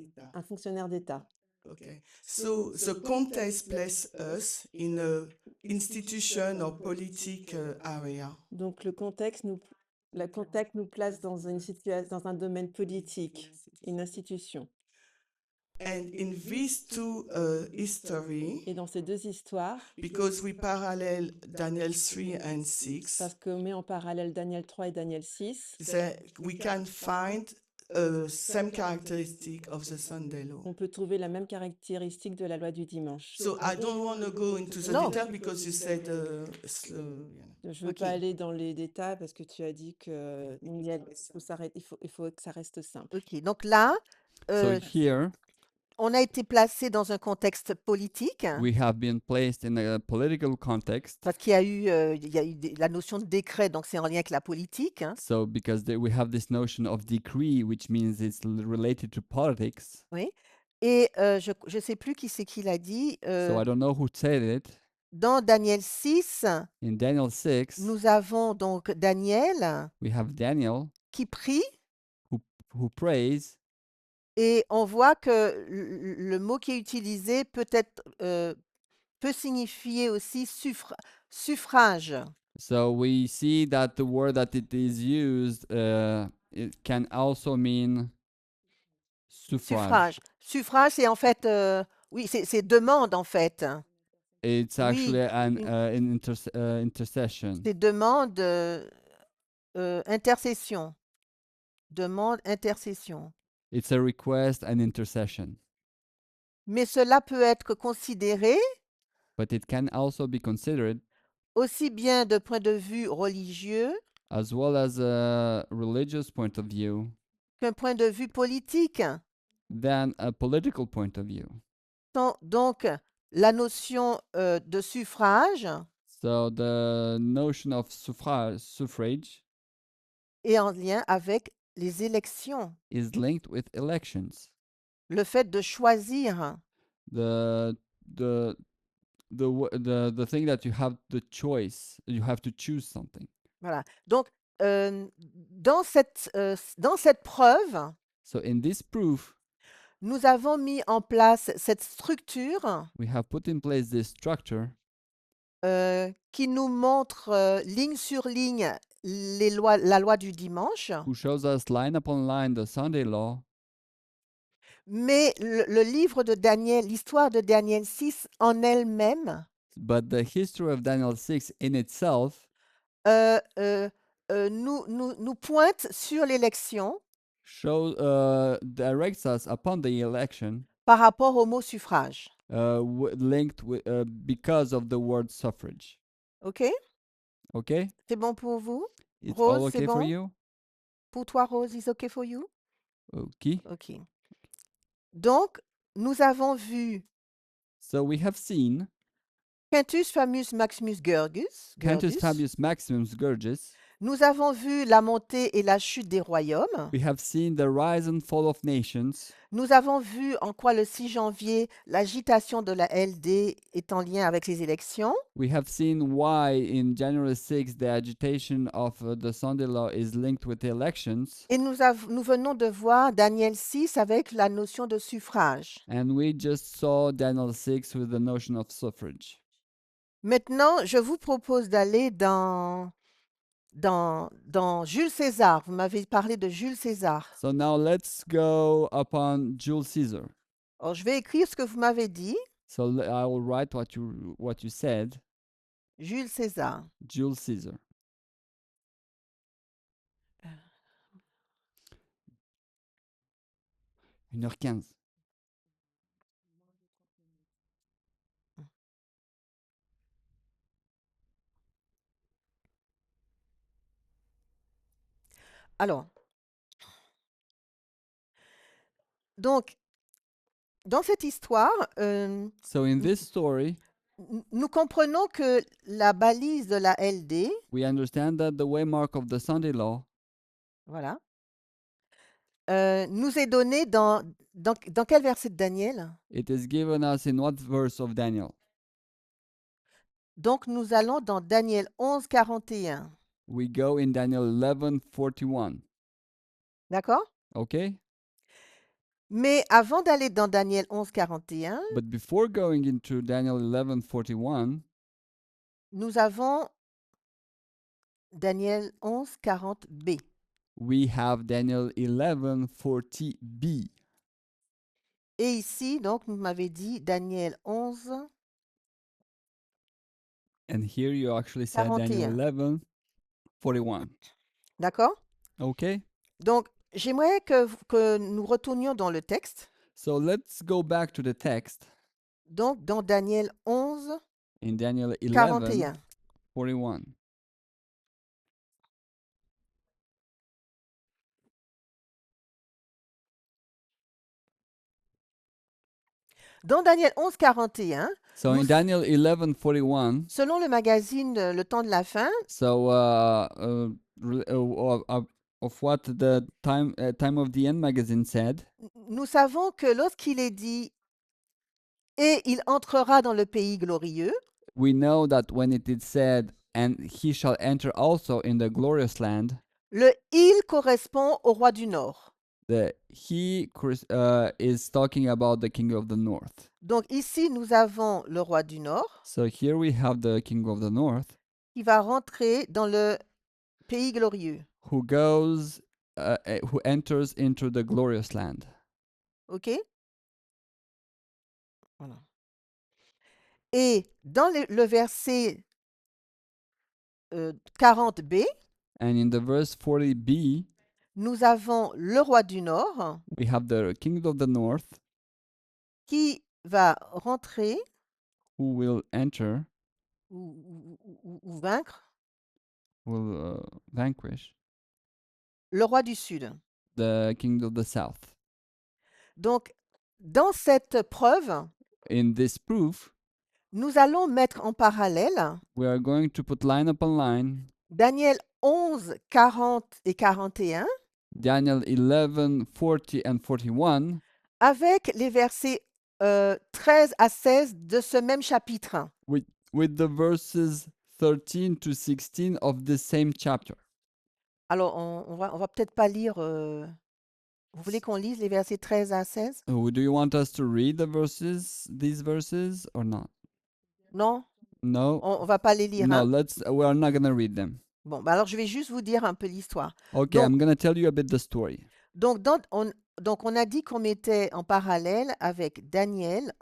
d'État. Okay. So the context places us in a institution or politic area. Donc le contexte nous place dans dans un domaine politique, une institution. And in these two history, Et dans ces deux histoires, because we parallel Daniel 3 and 6, parce qu'on met en parallèle Daniel 3 et Daniel 6, we can find same characteristic of the Sunday law. on peut trouver la même caractéristique de la loi du dimanche. So I don't want to go into the No. detail because you said Je ne veux Ok. pas aller dans les détails parce que tu as dit que il faut que ça reste simple. Ok, donc là, So euh, here on a été placé dans un contexte politique we have been placed in a political context. parce qu'il y a eu la notion de décret, donc c'est en lien avec la politique, hein. So because we have this notion of decree, which means it's related to politics. Oui. Et je ne sais plus qui c'est qui l'a dit. So I don't know who said it. Dans Daniel 6, In Daniel 6, nous avons donc Daniel we have Daniel qui prie who prays, et on voit que le mot qui est utilisé peut signifier aussi suffrage. so we see that the word that it is used it can also mean suffrage. Suffrage, c'est en fait, oui, c'est demande en fait. It's Oui, actually an une- intercession. C'est demande, intercession. Demande, intercession. It's a request and intercession. Mais cela peut être considéré But it can also be considered aussi bien de point de vue religieux as well as a religious point of view qu'un point de vue politique. than a political point of view. Donc, la notion de suffrage So the notion of suffrage est en lien avec les élections, is linked with elections. le fait de choisir. The the the thing that you have the choice, you have to choose something. Voilà. Donc, dans cette preuve, So in this proof, nous avons mis en place cette structure we have put in place this structure qui nous montre ligne sur ligne la loi du dimanche, who shows us line upon line the Sunday law, mais le livre de Daniel, l'histoire de Daniel 6 en elle-même but the history of Daniel 6 in itself nous pointe sur l'élection shows directs us upon the election par rapport au mot suffrage. linked with because of the word suffrage. OK? Okay, C'est bon pour vous? it's Rose, all c'est okay for bon? you. Pour toi, Rose, is OK for you? Okay, OK. Donc, nous avons vu so we have seen Quintus Fabius Maximus Cantus Gurgus. Fabius Maximus Gurgus. Nous avons vu la montée et la chute des royaumes. We have seen the rise and fall of nations. Nous avons vu en quoi le 6 janvier, l'agitation de la LD est en lien avec les élections. We have seen why in January 6th the agitation of the Sunday law is linked with the elections. Et nous venons de voir Daniel 6 avec la notion de suffrage. And we just saw Daniel 6 with the notion of suffrage. Maintenant, je vous propose d'aller dans Jules César. Vous m'avez parlé de Jules César. So now let's go upon Jules Caesar. Alors, je vais écrire ce que vous m'avez dit. So I will write what you said. Jules César. Jules Caesar. Une heure 15. Alors, donc, dans cette histoire, So in this story, nous comprenons que la balise de la LD, we understand that the waymark of the Sunday law voilà, nous est donnée dans quel verset de Daniel? it is given us in what verse of Daniel? Donc, nous allons dans Daniel 11, 41. We go in Daniel 11:41. D'accord? Okay? Mais avant d'aller dans Daniel 11, 41, But before going into Daniel 11:41, nous avons Daniel 11, 40b. we have Daniel 11:40b. Et ici, donc, vous m'avez dit Daniel 11, And here you actually said Daniel 41. 11:41. D'accord? Okay? Donc, j'aimerais que nous retournions dans le texte. So let's go back to the text Donc, dans Daniel 11, in Daniel 41. 11:41. Dans Daniel 11, 41, So in Nous- Daniel 11:41, selon le magazine Le Temps de la Fin, so of what the Time of the End magazine said, nous savons que lorsqu'il est dit « Et il entrera dans le pays glorieux », we know that when it is said, and he shall enter also in the glorious land, le « il » correspond au roi du Nord. the he is talking about the king of the north. Donc ici, nous avons le roi du Nord So here we have the king of the north qui va rentrer dans le pays glorieux. who enters into the glorious land. OK? Voilà. Et dans le verset 40b, And in the verse 40b, nous avons le roi du Nord we have the king of the north qui va rentrer who will enter, ou vaincre will vanquish le roi du Sud. the king of the south. Donc, dans cette preuve, In this proof, nous allons mettre en parallèle we are going to put line upon line Daniel 11, 40 et 41 Daniel 11:40 and 41 avec les versets 13 à 16 de ce même chapitre. with the verses 13 to 16 of the same chapter. Alors, on va peut-être pas lire. Vous voulez qu'on lise les versets 13 à 16? Do you want us to read these verses or not? Non? No. On va pas les lire. No, Hein? we are not going to read them. Bon, bah alors je vais juste vous dire un peu l'histoire. Okay, Donc- I'm going to tell you a bit the story. Donc, on a dit qu'on mettait en parallèle avec Daniel.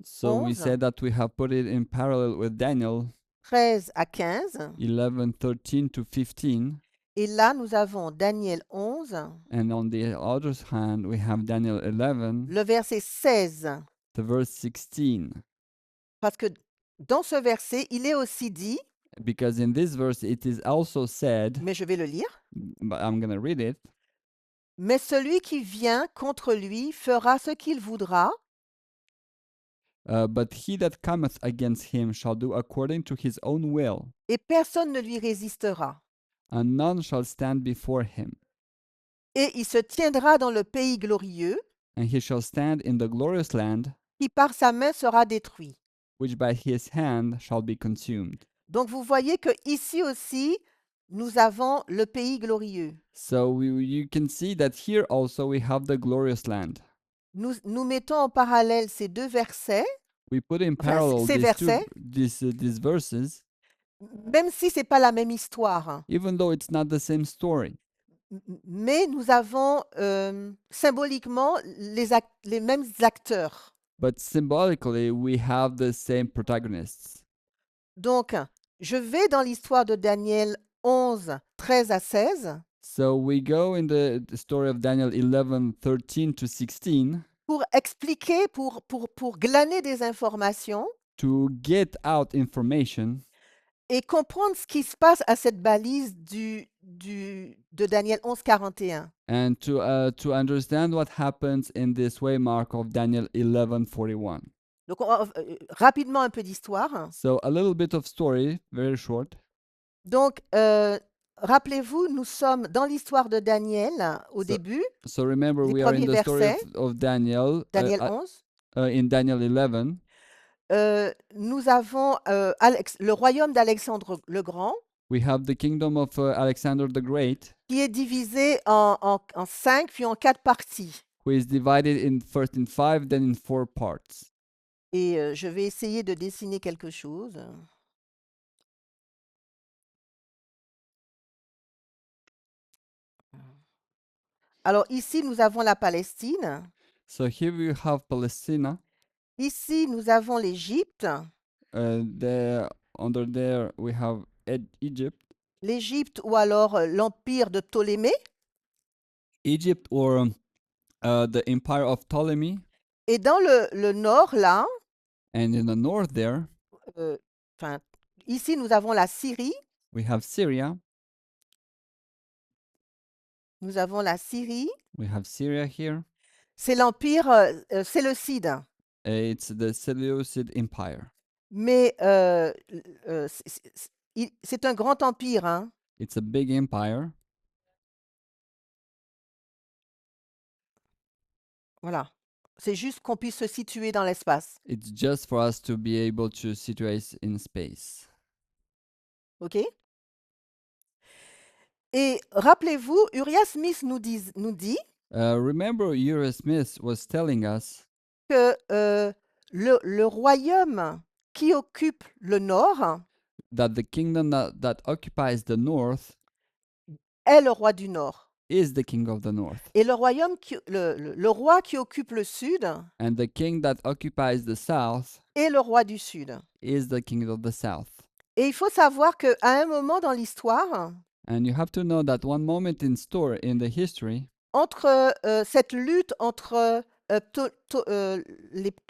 So we 11. said that we have put it in parallel with Daniel 13 à 15. 11:13 to 15. Et là, nous avons Daniel 11, And on the other hand, we have Daniel 11, le verset 16. the verse 16. Parce que dans ce verset, il est aussi dit, Because in this verse, it is also said, mais je vais le lire, but I'm going to read it, mais celui qui vient contre lui fera ce qu'il voudra, but he that cometh against him shall do according to his own will, et personne ne lui résistera. and none shall stand before him. Et il se tiendra dans le pays glorieux, And he shall stand in the glorious land, qui par sa main sera détruit. which by his hand shall be consumed. Donc vous voyez que ici aussi, nous avons le pays glorieux. So you can see that here also we have the glorious land. Nous mettons en parallèle ces deux versets, We put in Enfin, parallel ces versets. these verses, même si ce n'est pas la même histoire. Hein. even though it's not the same story. Mais nous avons symboliquement les mêmes acteurs. But symbolically, we have the same protagonists. Donc, je vais dans l'histoire de Daniel 11, 13 à 16 So we go in the story of Daniel 11:13 to 16 pour expliquer, pour glaner des informations to get out information et comprendre ce qui se passe à cette balise de Daniel 11, 41. and to understand what happens in this waymark of Daniel 11:41. Donc, rapidement un peu d'histoire. So a little bit of story, very short. Donc, rappelez-vous, nous sommes dans l'histoire de Daniel au So- début, So remember, Les we are in premiers the story versets, of Daniel, Daniel 11. in Daniel 11. nous avons le royaume d'Alexandre le Grand, We have the kingdom of Alexander the Great, qui est divisé en 5 puis en 4 parties. who is divided in first in 5, then in 4 parts. Et je vais essayer de dessiner quelque chose. Alors ici, nous avons la Palestine. So here we have Palestine. Ici, nous avons l'Égypte. There, under there, we have Egypt. L'Égypte ou alors l'empire de Ptolémée. Egypt or the empire of Ptolemy. Et dans le nord, là, And in the north there, enfin, ici, nous avons la Syrie. we have Syria. Nous avons la Syrie. We have Syria here. C'est l'empire séleucide. It's the Seleucid Empire. Mais c'est un grand empire, hein. It's a big empire. Voilà. C'est juste qu'on puisse se situer dans l'espace. It's just for us to be able to situate in space. OK? Et rappelez-vous, Uriah Smith nous dit Remember, Uriah Smith was telling us que le royaume qui occupe le nord that the kingdom that occupies the north est le roi du nord. is the king of the north. Et le royaume le roi qui occupe le sud And the king that occupies the south est le roi du sud. is the king of the south. Et il faut savoir qu'à un moment dans l'histoire, And you have to know that one moment in the history, entre cette lutte entre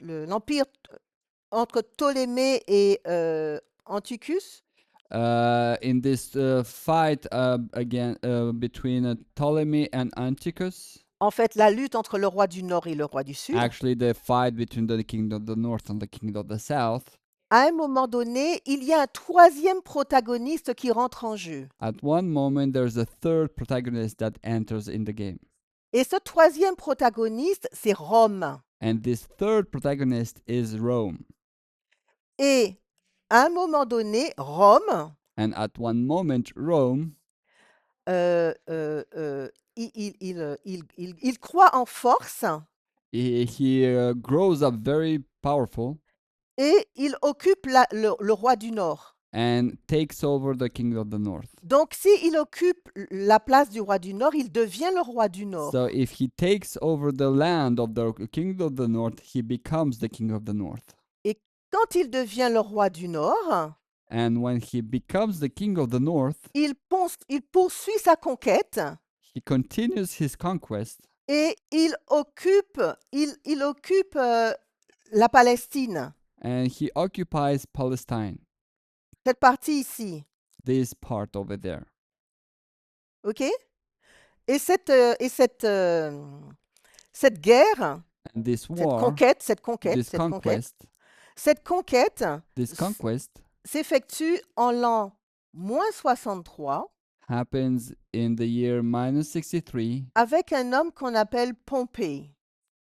l'empire entre Ptolémée et Antiochus, in this fight between Ptolemy and Antiochus, en fait la lutte entre le roi du nord et le roi du sud, actually the fight between the king of the north and the king of the south, à un moment donné, il y a un troisième protagoniste qui rentre en jeu. at one moment there's a third protagonist that enters in the game. Et ce troisième protagoniste, c'est Rome. And this third protagonist is Rome. Et à un moment donné, Rome, And at one moment, Rome, il croit en force he grows up very powerful et il occupe le roi du nord. and takes over the king of the north. Donc, s'il occupe la place du roi du nord, il devient le roi du nord. So if he takes over the land of the king of the north, he becomes the king of the north. Et quand il devient le roi du nord, And when he becomes the king of the north, il poursuit sa conquête he continues his conquest et il occupe la Palestine, and he occupies Palestine, cette partie ici. this part over there. OK? Et cette guerre, And this cette war, conquête, this conquest s'effectue en l'an -63 happens in the year -63 avec un homme qu'on appelle Pompée.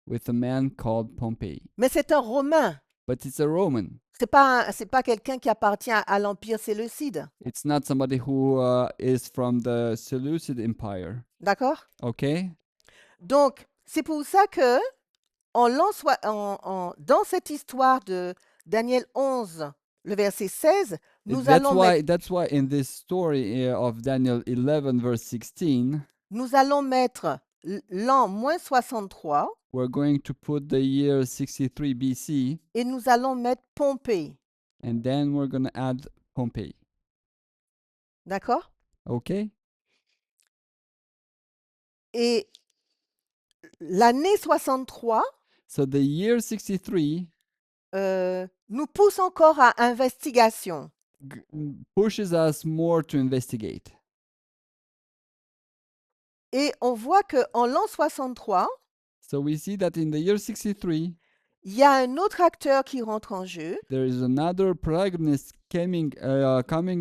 with a man called Pompey. Mais c'est un Romain. But it's a Roman. C'est pas quelqu'un qui appartient à l'Empire séleucide. It's not somebody who is from the Seleucid Empire. D'accord? Okay? Donc, c'est pour ça que dans cette histoire de Daniel 11, le verset 16, That's why in this story of Daniel 11 verse 16, nous allons mettre l'an -63 we're going to put the year 63 BC et nous allons mettre Pompée. and then we're going to add Pompey. D'accord? Okay? Et l'année 63 So the year 63 nous pousse encore à investigation. pushes us more to investigate. Et on voit qu'en l'an 63, So we see that in the year 63, il y a un autre acteur qui rentre en jeu there is another protagonist coming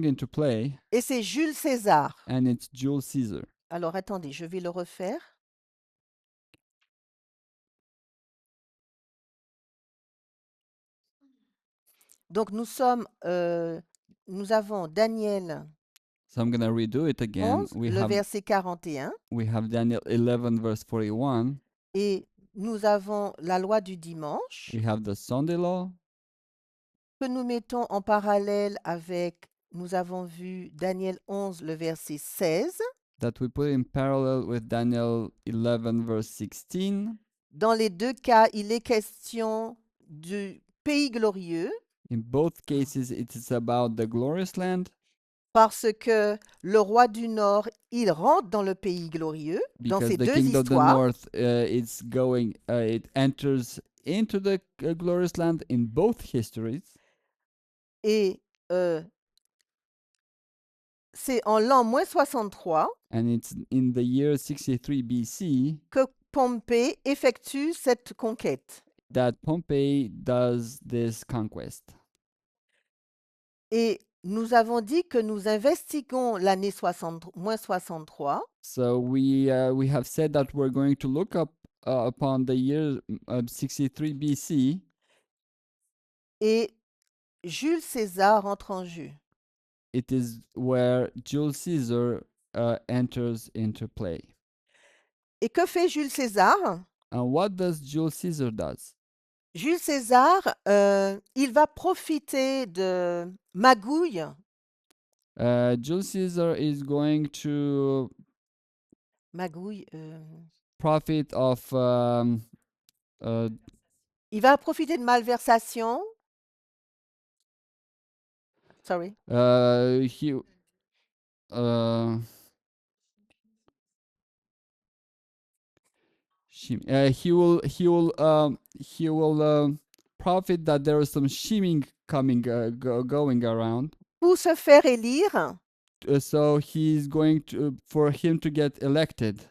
into play, et c'est Jules César. and it's Jules Caesar. Alors attendez, je vais le refaire. Donc nous avons Daniel So I'm going to redo it again. 11, le verset 41, We have Daniel 11 verse 41. et nous avons la loi du dimanche We have the Sunday law que nous mettons en parallèle avec, nous avons vu Daniel 11, le verset 16. that we put in parallel with Daniel 11 verse 16. Dans les deux cas, il est question du pays glorieux In both cases, it is about the glorious land parce que le roi du Nord, il rentre dans le pays glorieux dans because ces the deux king of the histoires. north it enters into the glorious land in both histories. Et c'est en l'an moins 63 And it's in the year 63 BC que Pompée effectue cette conquête. that Pompey does this conquest. Et nous avons dit que nous investiguons l'année moins 63 So we have said that we're going to look up upon the year 63 BC, et Jules César entre en jeu. it is where Jules Caesar enters into play. Et que fait Jules César? And what does Jules Caesar does? Jules César, il va profiter de magouilles Jules Caesar is going to magouilles, profit of il va profiter de malversation. Sorry. he he will profit that there is some scheming coming going around. Pour se faire élire So he's going to for him to get elected.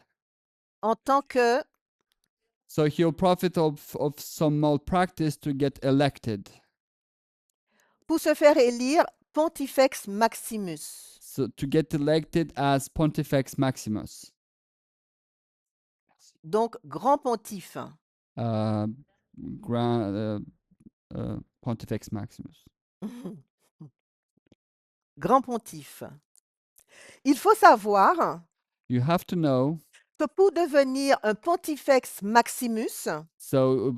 en tant que So he'll profit of some malpractice to get elected. pour se faire élire Pontifex Maximus. So to get elected as Pontifex Maximus. Donc grand pontife. Pontifex Maximus. Grand pontife. Il faut savoir You have to know. que pour devenir un Pontifex Maximus, So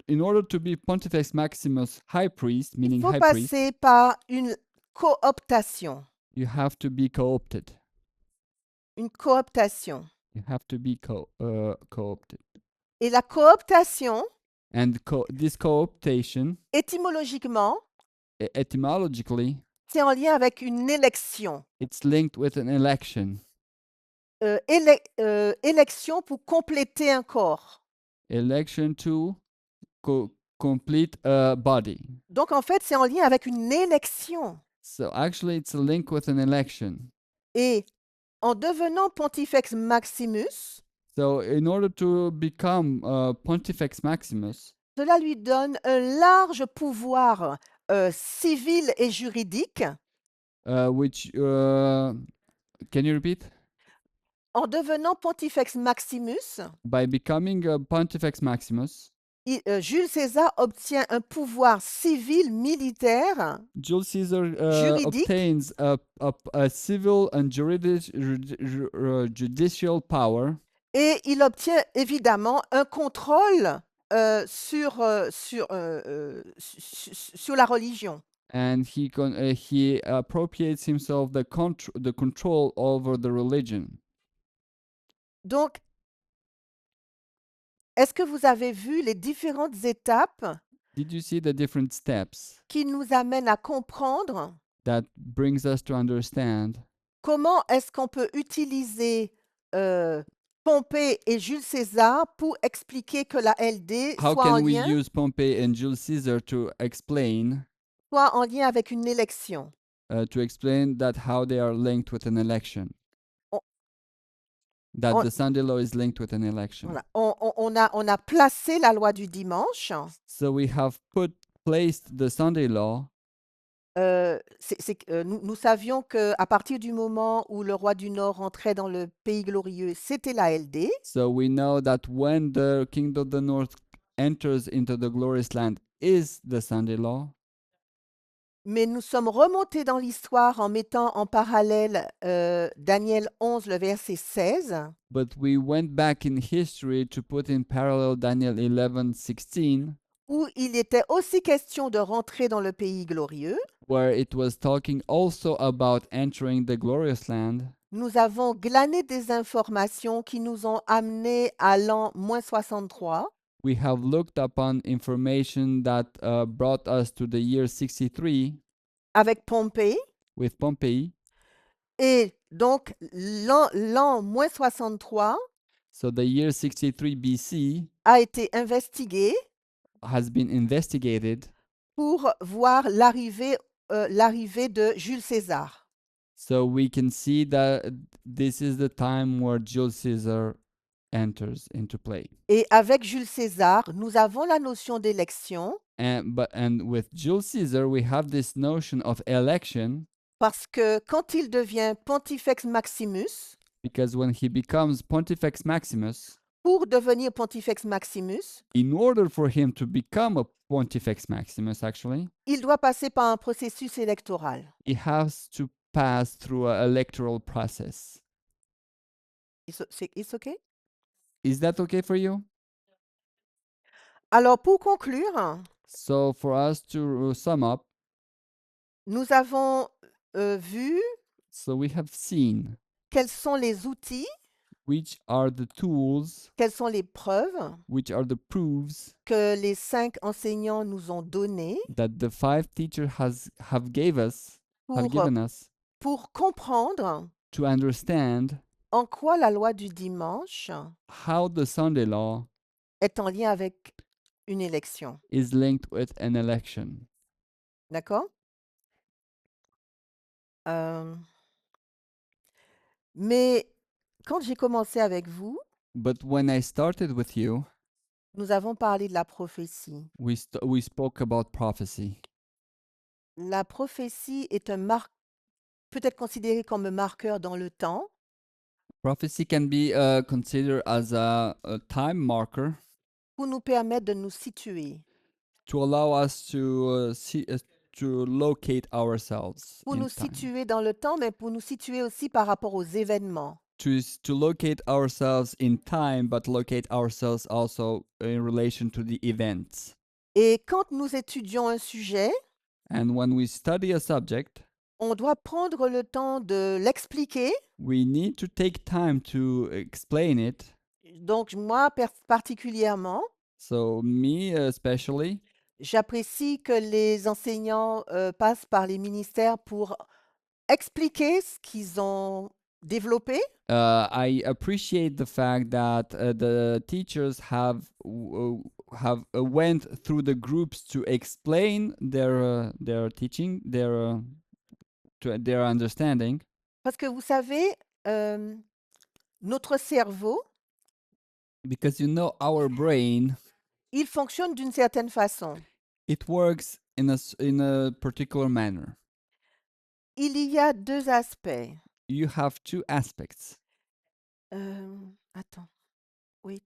in order to be Pontifex Maximus high priest, il meaning faut high priest, passer par une cooptation. you have to be co-opted. Une cooptation. You have to be co-opted. Et la cooptation, And this co-optation, étymologiquement, etymologically, c'est en lien avec une élection. it's linked with an election. Élection pour compléter un corps. Election to complete a body. Donc, en fait, c'est en lien avec une élection. So actually, it's a link with an election. Et en devenant Pontifex Maximus, So in order to become Pontifex Maximus, cela lui donne un large pouvoir civil et juridique. which can you repeat? En devenant Pontifex Maximus, By becoming a Pontifex Maximus, Jules César obtient un pouvoir civil militaire Jules Caesar Juridique. obtains a civil and judicial power, et il obtient évidemment un contrôle sur la religion. and he appropriates himself the control over the religion. Donc, est-ce que vous avez vu les différentes étapes Did you see the different steps qui nous amènent à comprendre that brings us to understand comment est-ce qu'on peut utiliser Pompée et Jules César pour expliquer que la LD how soit en can we lien, use Pompey and Jules Caesar to explain avec une élection? that how they are linked with an election, On- that on- the Sunday law is linked with an election. Voilà. On a placé la loi du dimanche. So we have placed the Sunday law. Nous savions qu'à partir du moment où le roi du Nord rentrait dans le pays glorieux, c'était la LD. So we know that when the king of the north enters into the glorious land, is the Sunday law, mais nous sommes remontés dans l'histoire en mettant en parallèle Daniel 11, le verset 16, but we went back in history to put in parallel Daniel 11:16, où il était aussi question de rentrer dans le pays glorieux. where it was talking also about entering the glorious land. Nous avons glané des informations qui nous ont amenés à l'an -63. We have looked upon information that brought us to the year 63 Avec Pompée. with Pompey. Et donc, l'an -63 So the year 63 BC a été investigué has been investigated pour voir l'arrivée de Jules César. so we can see that this is the time where Julius Caesar enters into play. Et avec Jules César, nous avons la notion d'élection And with Julius Caesar we have this notion of election, parce que quand il devient Pontifex Maximus, because when he becomes Pontifex Maximus, pour devenir Pontifex Maximus, in order for him to become a Pontifex Maximus, actually, il doit passer par un processus électoral. he has to pass through an electoral process. It's okay? Is that okay for you? Alors, pour conclure, So for us to sum up, nous avons vu so we have seen quels sont les outils, which are the tools, quelles sont les preuves which are the proofs que les 5 enseignants nous ont données that the 5 teachers have given us pour comprendre to understand en quoi la loi du dimanche how the Sunday law est en lien avec une élection. is linked with an election. D'accord? Mais quand j'ai commencé avec vous, But when I started with you, nous avons parlé de la prophétie. we spoke about prophecy. La prophétie est peut être considérée comme un marqueur dans le temps Prophecy can be considered as a time marker pour nous permettre de nous situer, to allow us to locate ourselves pour in nous time. situer dans le temps, mais pour nous situer aussi par rapport aux événements. To locate ourselves in time, but locate ourselves also in relation to the events. Et quand nous étudions un sujet, And when we study a subject, on doit prendre le temps de l'expliquer. we need to take time to explain it. Donc moi particulièrement, So me especially, j'apprécie que les enseignants passent par les ministères pour expliquer ce qu'ils ont développé. I appreciate the fact that the teachers have went through the groups to explain their teaching, their understanding. Parce que vous savez, notre cerveau, Because our brain, il fonctionne d'une certaine façon. it works in a particular manner. Il y a 2 aspects. You have 2 aspects. Attends, wait.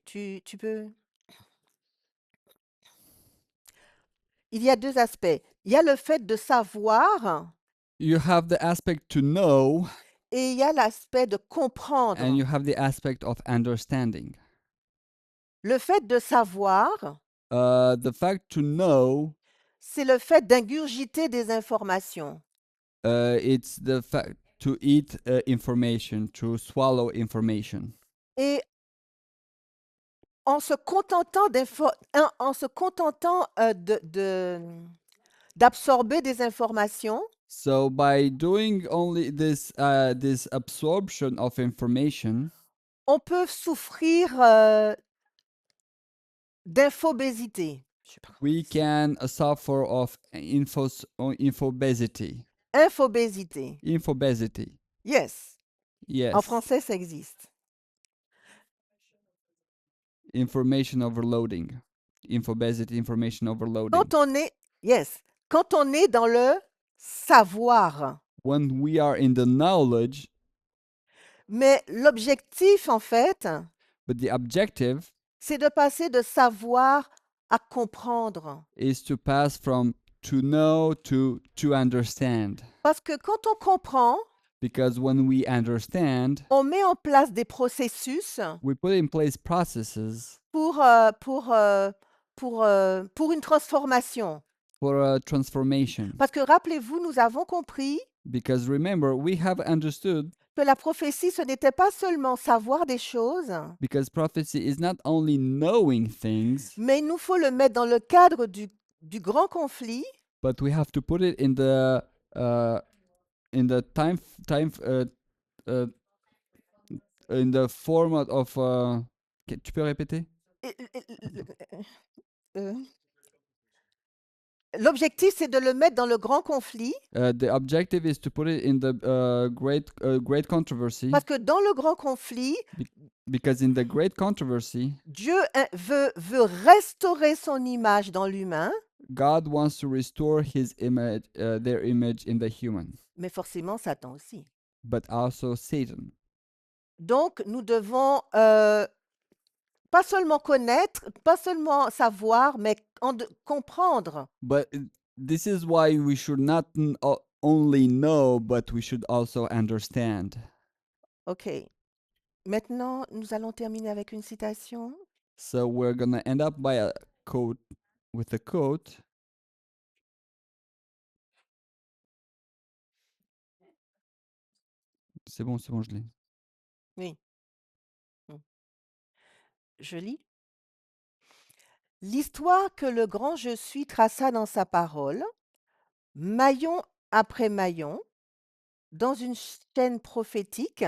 Tu peux... Il y a 2 aspects. Il y a le fait de savoir You have the aspect to know, et il y a l'aspect de comprendre. and you have the aspect of understanding. Le fait de savoir, The fact to know, c'est le fait d'ingurgiter des informations. it's the fact to eat information, to swallow information. Et en se contentant d'absorber des informations, So by doing only this absorption of information, on peut souffrir d'infobésité. we can suffer of infobesity. Infobésité. Infobesity. Yes. Yes. En français, ça existe. Information overloading. Infobesity, information overloading. Quand on est dans le savoir, When we are in the knowledge, Mais l'objectif, en fait, But the objective c'est de passer de savoir à comprendre. is to pass from to know to understand. Parce que quand on comprend, Because when we understand, on met en place des processus we put in place processes pour, pour une transformation. for a transformation. Parce que rappelez-vous, nous avons compris Because remember, we have understood que la prophétie, ce n'était pas seulement savoir des choses, because prophecy is not only knowing things, mais il nous faut le mettre dans le cadre du grand conflit but we have to put it in the time uh, in the format of tu peux répéter? Et- euh, L'objectif, c'est de le mettre dans le grand conflit, The objective is to put it in the great controversy, parce que dans le grand conflit, because in the great controversy, Dieu veut restaurer son image dans l'humain, God wants to restore his image, their image in the human, mais forcément Satan aussi. but also Satan. Donc, nous devons pas seulement connaître, pas seulement savoir, mais comprendre. But this is why we should not only know, but we should also understand. OK. Maintenant, nous allons terminer avec une citation. So we're gonna end up by a quote with a quote. C'est bon, je l'ai. Oui. Je lis. L'histoire que le grand Je suis traça dans sa parole, maillon après maillon, dans une chaîne prophétique,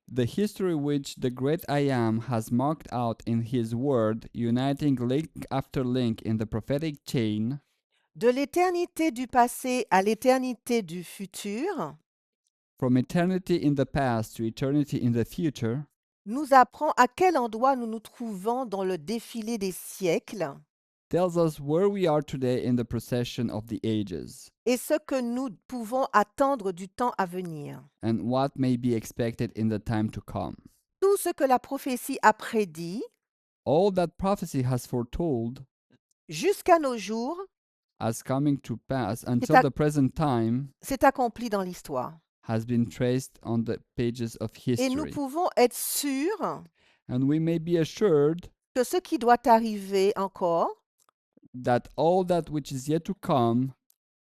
The history which the great I Am has marked out in his word, uniting link after link in the prophetic chain, de l'éternité du passé à l'éternité du futur, from eternity in the past to eternity in the future, nous apprend à quel endroit nous nous trouvons dans le défilé des siècles tells us where we are today in the procession of the ages, et ce que nous pouvons attendre du temps à venir. and what may be expected in the time to come. Tout ce que la prophétie a prédit All that prophecy has foretold jusqu'à nos jours as coming to pass until ac- the present time s'est accompli dans l'histoire. has been traced on the pages of Et nous history. pouvons être sûrs And we may be assured que ce qui doit arriver encore that all that which is yet to come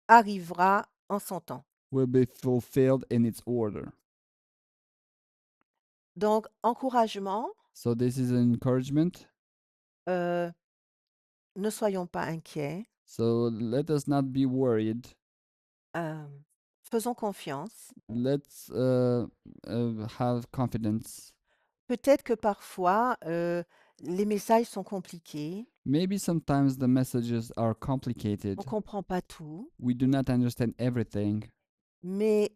arrivera en son temps. will be fulfilled in its order. Donc, encouragement, So this is an encouragement. ne soyons pas inquiets, So let us not be worried. faisons confiance. Let's have confidence. Peut-être que parfois, les messages sont compliqués, Maybe sometimes the messages are complicated. on ne comprend pas tout, We do not understand everything, mais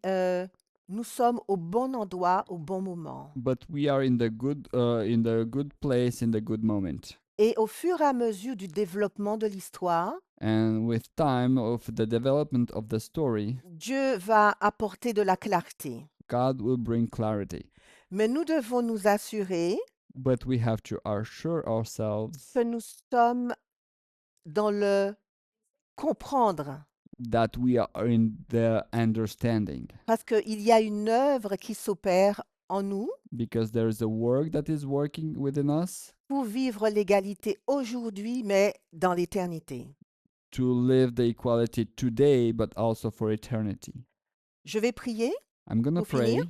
nous sommes au bon endroit, au bon moment. but we are in the good place in the good moment. Et au fur et à mesure du développement de l'histoire, And with time of the development of the story, Dieu va apporter de la clarté. God will bring clarity. Mais nous devons nous assurer But we have to assure ourselves que nous sommes dans le comprendre, that we are in the understanding, parce qu'il y a une œuvre qui s'opère en nous because there is a work that is working within us pour vivre l'égalité aujourd'hui, mais dans l'éternité. to live the equality today, but also for eternity. Je vais prier, I'm going to Pour pray, finir,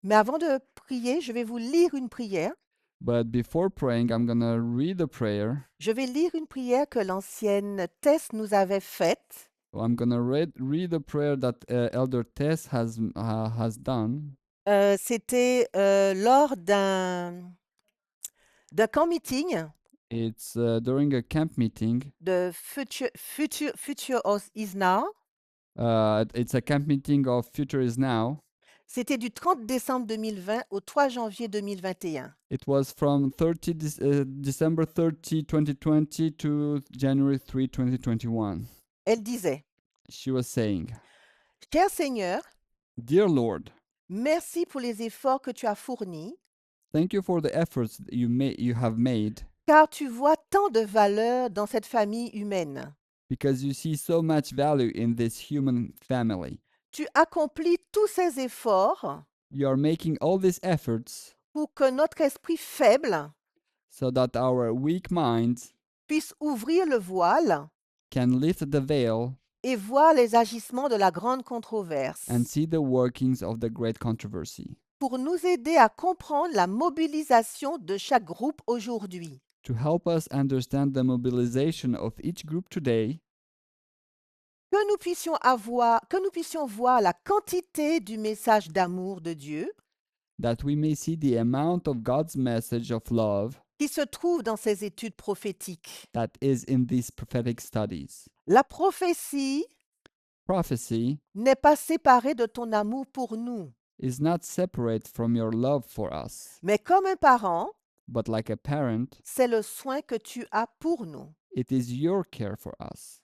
mais avant de prier, je vais vous lire une prière. but before praying, I'm going to read a prayer. Je vais lire une prière que l'ancienne Tess nous avait faite. I'm going to read a prayer that Elder Tess has done. C'était lors d'un camp meeting It's during a camp meeting. de Future is Now. It's a camp meeting of Future is Now. C'était du 30 décembre 2020 au 3 janvier 2021. It was from December 30, 2020 to January 3, 2021. Elle disait, She was saying, Cher Seigneur, Dear Lord, merci pour les efforts que tu as fournis, thank you for the efforts that you have made, car tu vois tant de valeur dans cette famille humaine. because you see so much value in this human family. Tu accomplis tous ces efforts You are making all these efforts pour que notre esprit faible so that our weak minds puisse ouvrir le voile can lift the veil et voir les agissements de la grande controverse, and see the workings of the great controversy, pour nous aider à comprendre la mobilisation de chaque groupe aujourd'hui. to help us understand the mobilization of each group today, Que nous puissions voir la quantité du message d'amour de Dieu that we may see the amount of God's message of love qui se trouve dans ces études prophétiques. that is in these prophetic studies. La prophétie Prophecy n'est pas séparée de ton amour pour nous, is not separate from your love for us, mais comme un parent, but like a parent, c'est le soin que tu as pour nous. it is your care for us.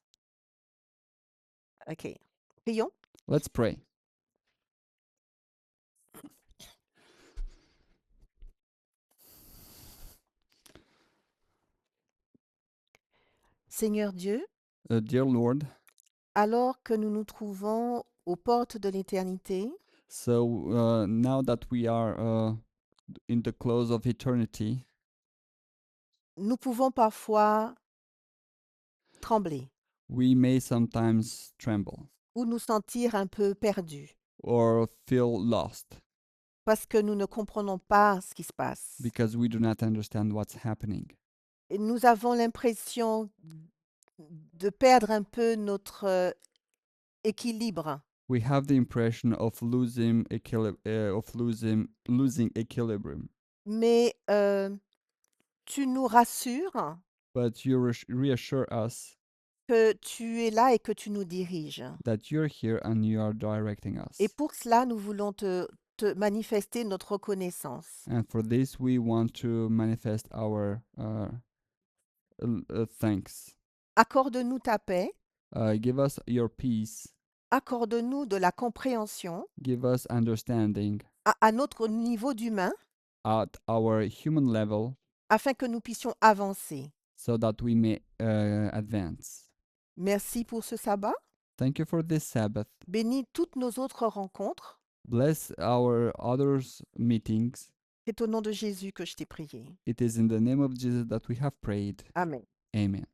OK. Prions. Let's pray. Seigneur Dieu, Dear Lord, alors que nous nous trouvons aux portes de l'éternité, so now that we are in the close of eternity, nous pouvons parfois trembler we may sometimes tremble ou nous sentir un peu perdus or feel lost parce que nous ne comprenons pas ce qui se passe. because we do not understand what's happening. Et nous avons l'impression de perdre un peu notre équilibre. We have the impression of losing losing equilibrium, Mais tu nous rassures but you reassure us que tu es là et que tu nous diriges. that you're here and you are directing us. Et pour cela, nous voulons te manifester notre reconnaissance. And for this, we want to manifest our thanks. Accorde-nous ta paix, Give us your peace. accorde-nous de la compréhension Give us understanding à notre niveau d'humain at our human level afin que nous puissions avancer. so that we may advance. Merci pour ce sabbat. Thank you for this Sabbath. Bénis toutes nos autres rencontres. Bless our others' meetings. C'est au nom de Jésus que je t'ai prié. It is in the name of Jesus that we have prayed. Amen. Amen.